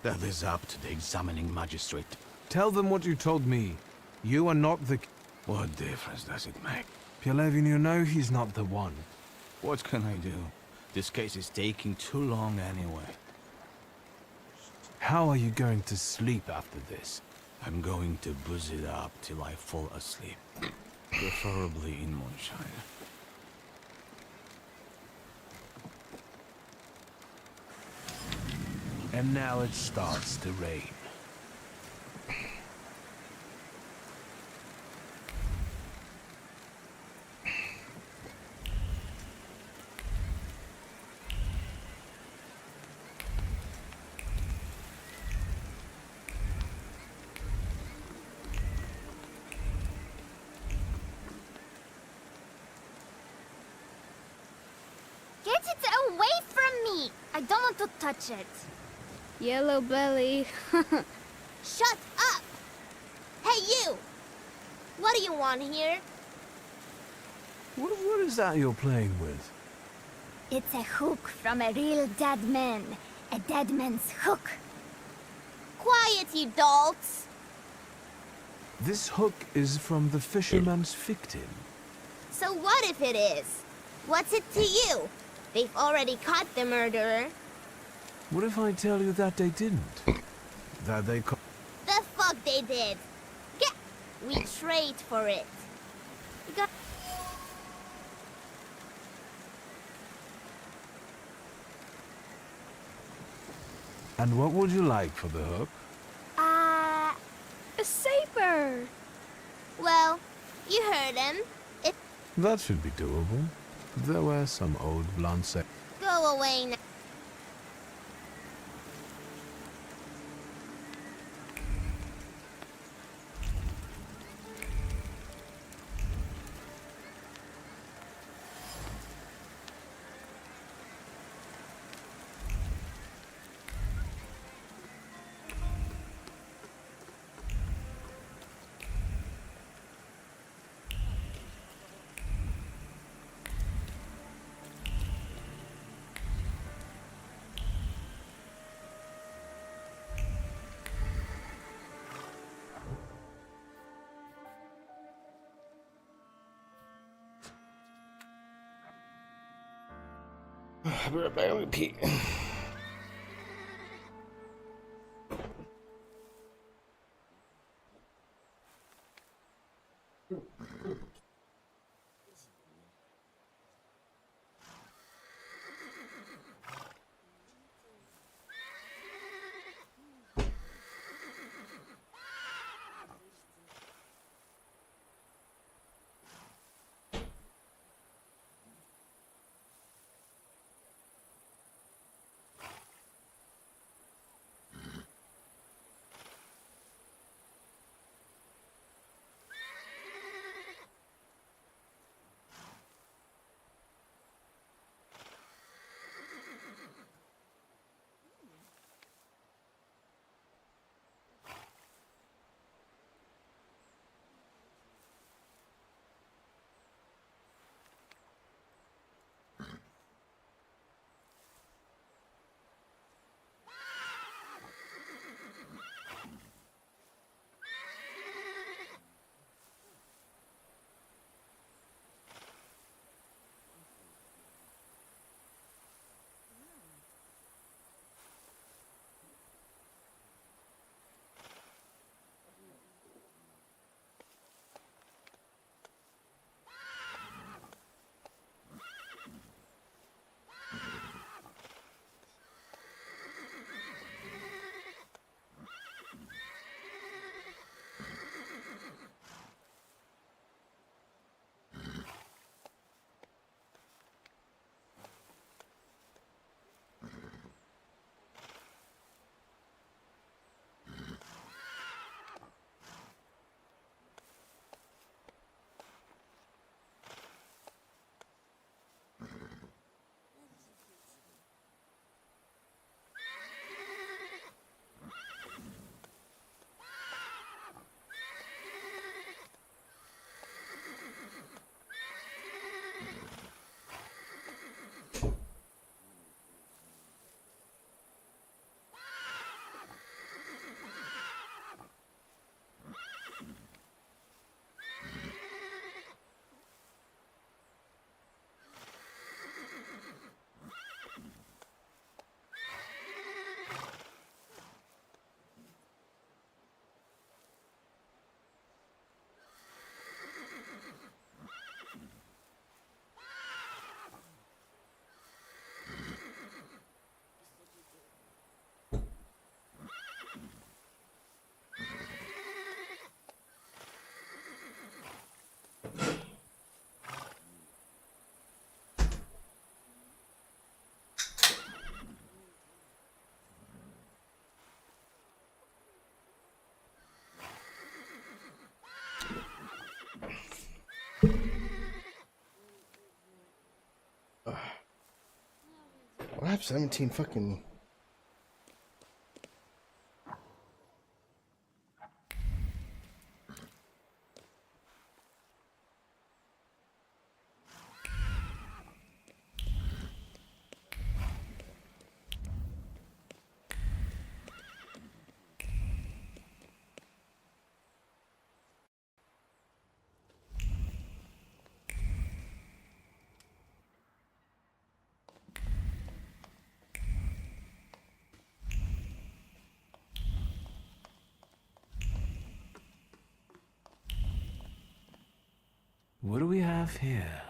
That is up to the examining magistrate. Tell them what you told me. You are not the... What difference does it make? Pelevin, you know he's not the one. What can I do? This case is taking too long anyway. How are you going to sleep after this? I'm going to booze it up till I fall asleep. Preferably in moonshine. And now it starts to rain. Get it away from me! I don't want to touch it. Yellow belly. Shut up! Hey, you! What do you want here? What is that you're playing with? It's a hook from a real dead man. A dead man's hook. Quiet, you dolts! This hook is from the fisherman's victim. So what if it is? What's it to you? They've already caught the murderer. What if I tell you that they didn't? That they The fuck they did! Get... We trade for it. You got... And what would you like for the hook? A saber! Well, you heard him. It... That should be doable. There were some old blunt say. Go away now. I'll be right back. Let me pee. I have 17 fucking. What do we have here?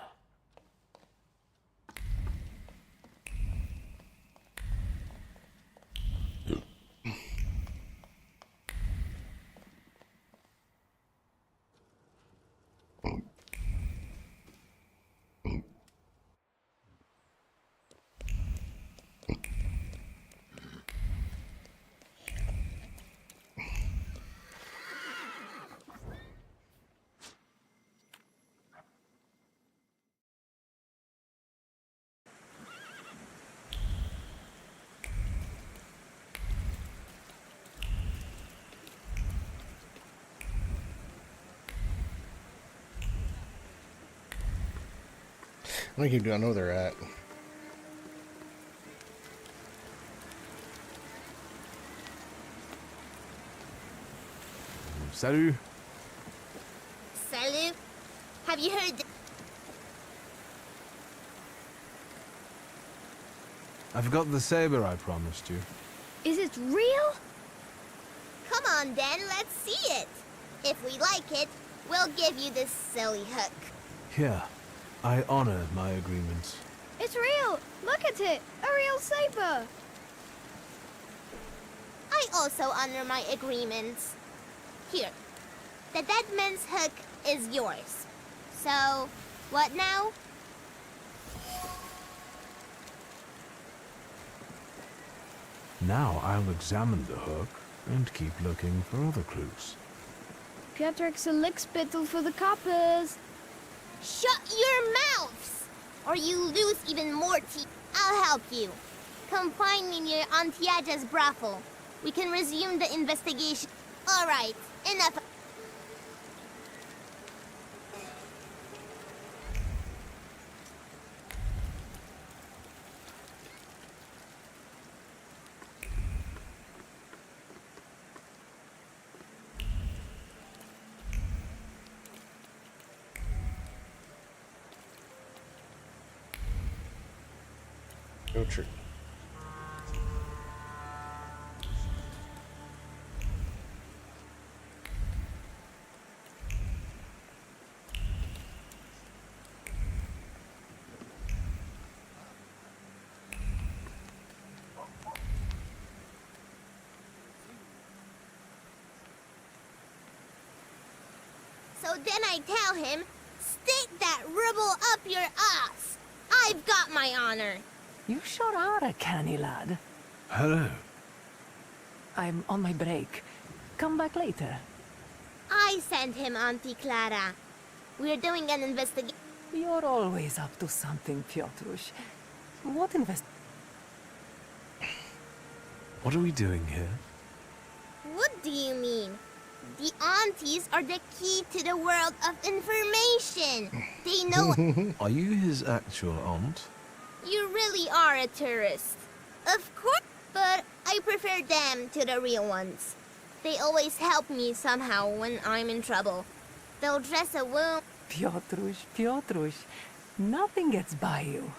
I don't even know they're at. Salut. Salut. Have you heard? I've got the saber I promised you. Is it real? Come on then, let's see it. If we like it, we'll give you this silly hook. Here, I honor my agreements. It's real! Look at it! A real saber! I also honor my agreements. Here, the dead man's hook is yours. So, what now? Now I'll examine the hook and keep looking for other clues. Piotrek's a lickspittle for the coppers. Shut your mouths! Or you lose even more teeth. I'll help you. Come find me near Antiaja's brothel. We can resume the investigation. All right, enough. No tree. So then I tell him, stick that rubble up your ass. I've got my honor. You sure are a canny lad. Hello. I'm on my break. Come back later. I sent him, Auntie Clara. We're doing an investigation. You're always up to something, Piotrush. What What are we doing here? What do you mean? The aunties are the key to the world of information. They know. Are you his actual aunt? You really are a tourist. Of course, but I prefer them to the real ones. They always help me somehow when I'm in trouble. They'll dress a wound. Piotrush, nothing gets by you.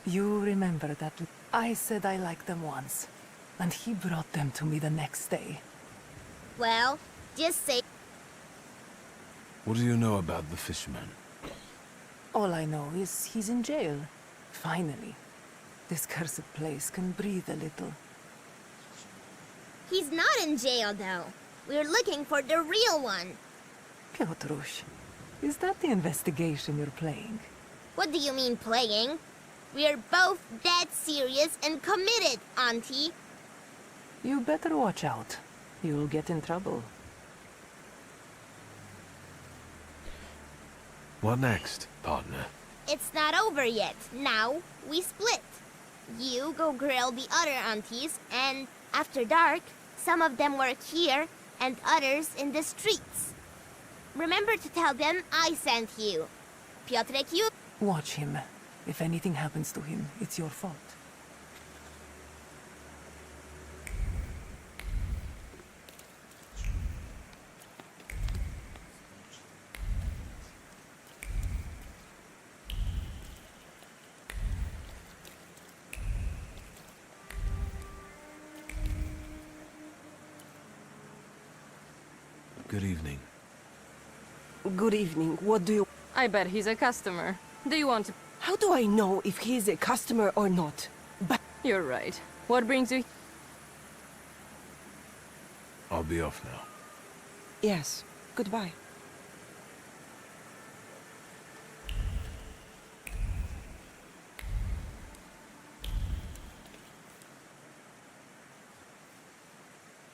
You remember that I said I liked them once, and he brought them to me the next day. Well, just say. What do you know about the fisherman? All I know is he's in jail. Finally. This cursed place can breathe a little. He's not in jail, though. We're looking for the real one. Piotrush, is that the investigation you're playing? What do you mean, playing? We're both dead serious and committed, Auntie. You better watch out. You'll get in trouble. What next, partner? It's not over yet. Now, we split. You go grill the other aunties, and after dark, some of them work here, and others in the streets. Remember to tell them I sent you. Piotrek, you... Watch him. If anything happens to him, it's your fault. Good evening. Good evening. What do you... I bet he's a customer. Do you want to... How do I know if he's a customer or not? But... You're right. What brings you... I'll be off now. Yes. Goodbye.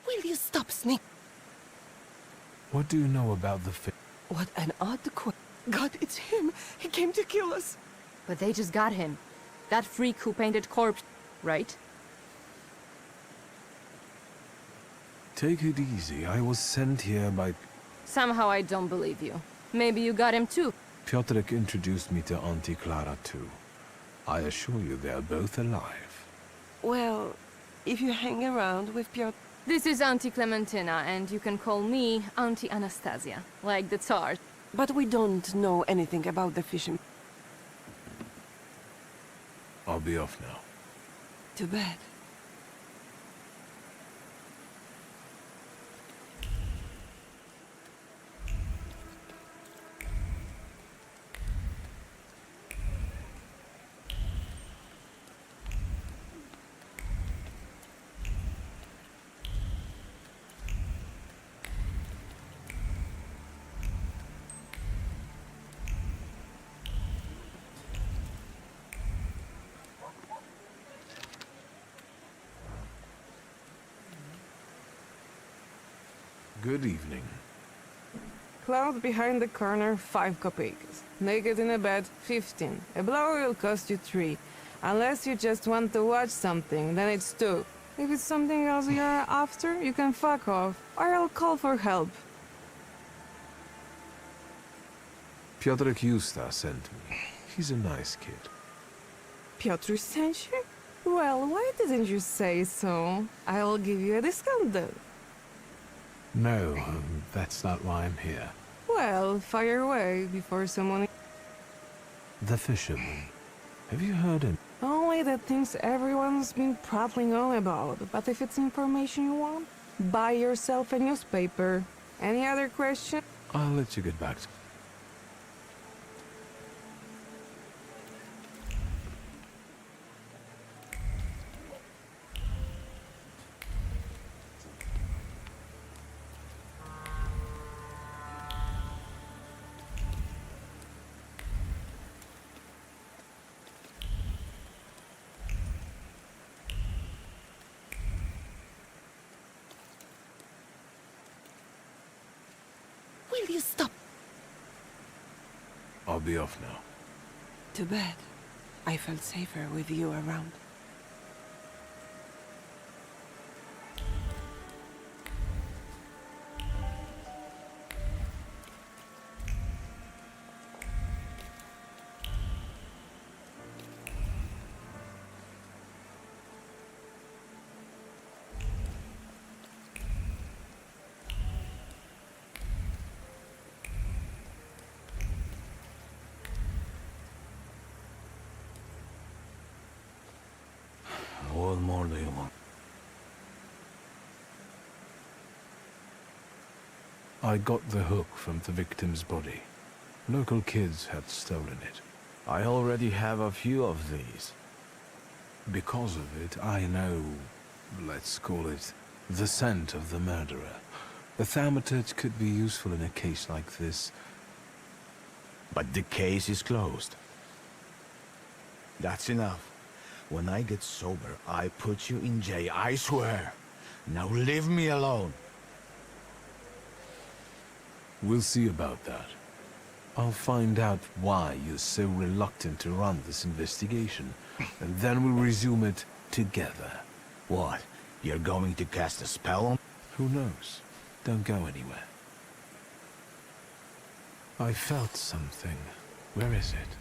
Will you stop sneaking? What do you know about the What an odd God, it's him! He came to kill us! But they just got him. That freak who painted corpse, right? Take it easy. I was sent here by... Somehow I don't believe you. Maybe you got him too. Piotrek introduced me to Auntie Clara too. I assure you they're both alive. Well, if you hang around with Piotr... This is Auntie Clementina, and you can call me Auntie Anastasia, like the Tsar. But we don't know anything about the fishing. I'll be off now. To bed. Good evening. Cloud behind the corner, 5 kopecks. Naked in a bed, 15. A blower will cost you 3. Unless you just want to watch something, then it's 2. If it's something else you're after, you can fuck off, or I'll call for help. Piotrek Justa sent me. He's a nice kid. Piotr sent you? Well, why didn't you say so? I'll give you a discount then. No, that's not why I'm here. Well, fire away before someone... The fisherman. Have you heard him? Only the things everyone's been prattling on about. But if it's information you want, buy yourself a newspaper. Any other question? I'll let you get back to... Will you stop? I'll be off now. To bed. I felt safer with you around. What more do you want? I got the hook from the victim's body. Local kids had stolen it. I already have a few of these. Because of it, I know, let's call it, the scent of the murderer. The thaumaturge could be useful in a case like this. But the case is closed. That's enough. When I get sober, I put you in jail, I swear. Now leave me alone. We'll see about that. I'll find out why you're so reluctant to run this investigation, and then we'll resume it together. What? You're going to cast a spell on? Who knows? Don't go anywhere. I felt something. Where is it?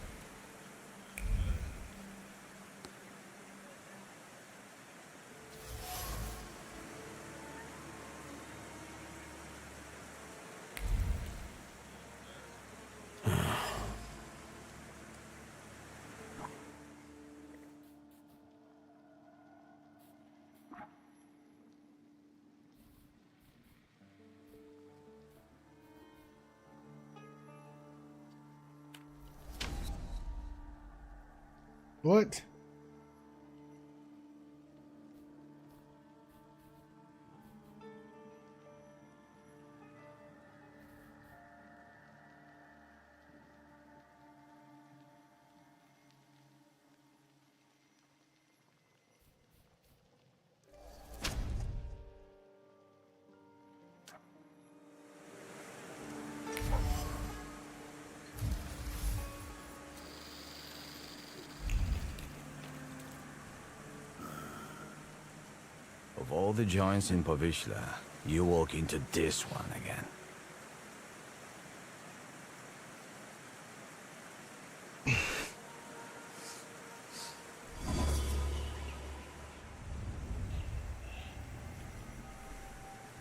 What? Of all the joints in Povishla, you walk into this one again.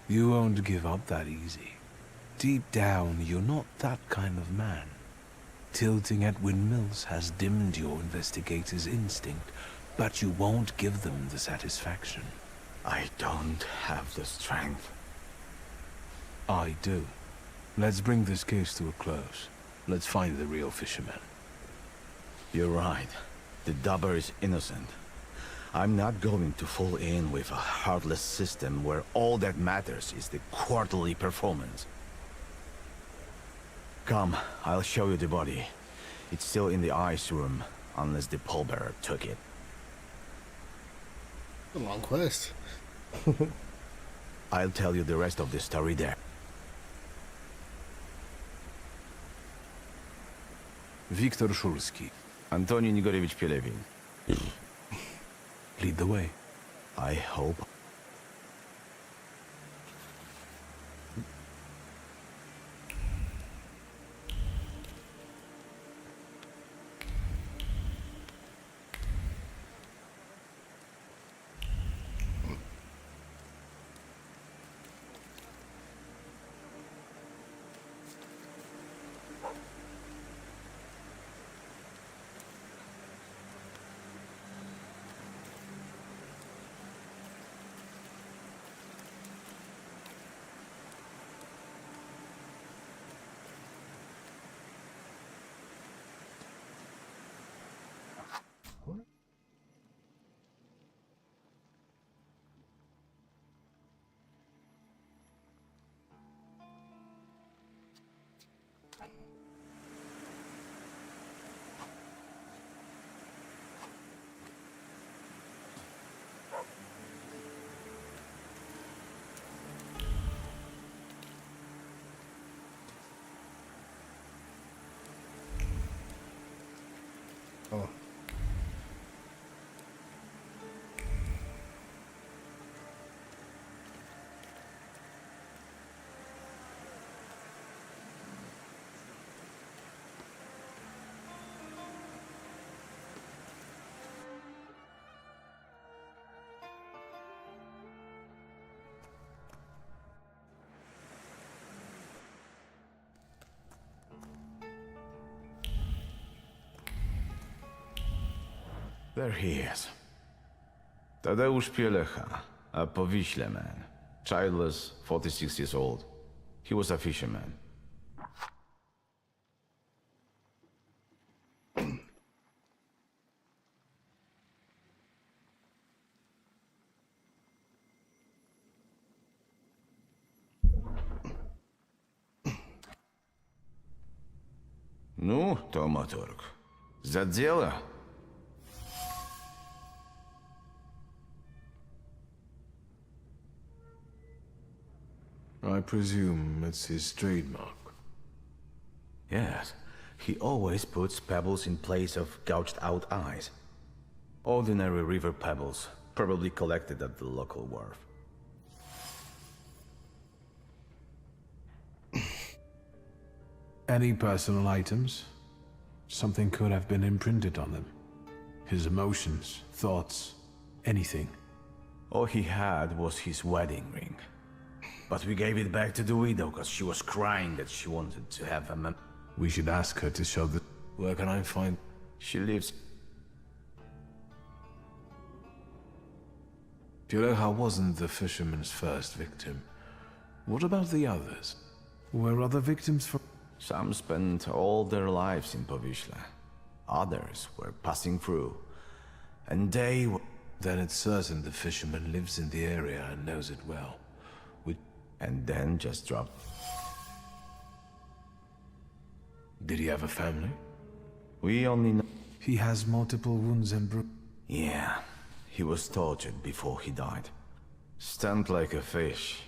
You won't give up that easy. Deep down, you're not that kind of man. Tilting at windmills has dimmed your investigator's instinct, But you won't give them the satisfaction. I don't have the strength. I do. Let's bring this case to a close. Let's find the real fisherman. You're right. The Dubber is innocent. I'm not going to fall in with a heartless system where all that matters is the quarterly performance. Come, I'll show you the body. It's still in the ice room, unless the pallbearer took it. A long quest. I'll tell you the rest of the story there. Wiktor Szulski. Antoni Igorevich Pelevin. Lead the way. I hope. Oh. There he is. Tadeusz Pielecha, a Powiśle man. Childless, 46 years old. He was a fisherman. Ну, Томаторг, за дело. I presume it's his trademark. Yes, he always puts pebbles in place of gouged out eyes. Ordinary river pebbles, probably collected at the local wharf. Any personal items? Something could have been imprinted on them. His emotions, thoughts, anything. All he had was his wedding ring. But we gave it back to the widow because she was crying that she wanted to have a We should ask her to show the... Where can I find... She lives... Pielecha wasn't the fisherman's first victim. What about the others? Were other victims from... Some spent all their lives in Powiśle. Others were passing through. And they were... Then it's certain the fisherman lives in the area and knows it well. And then just dropped. Did he have a family? We only know... He has multiple wounds and Yeah, he was tortured before he died. Stunned like a fish.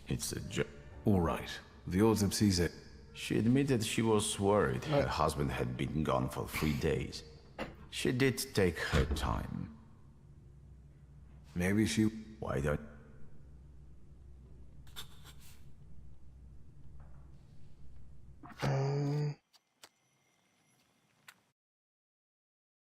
It's a joke. All right. The autopsy's it. She admitted she was worried her husband had been gone for 3 days. She did take her time. Maybe she... Why don't...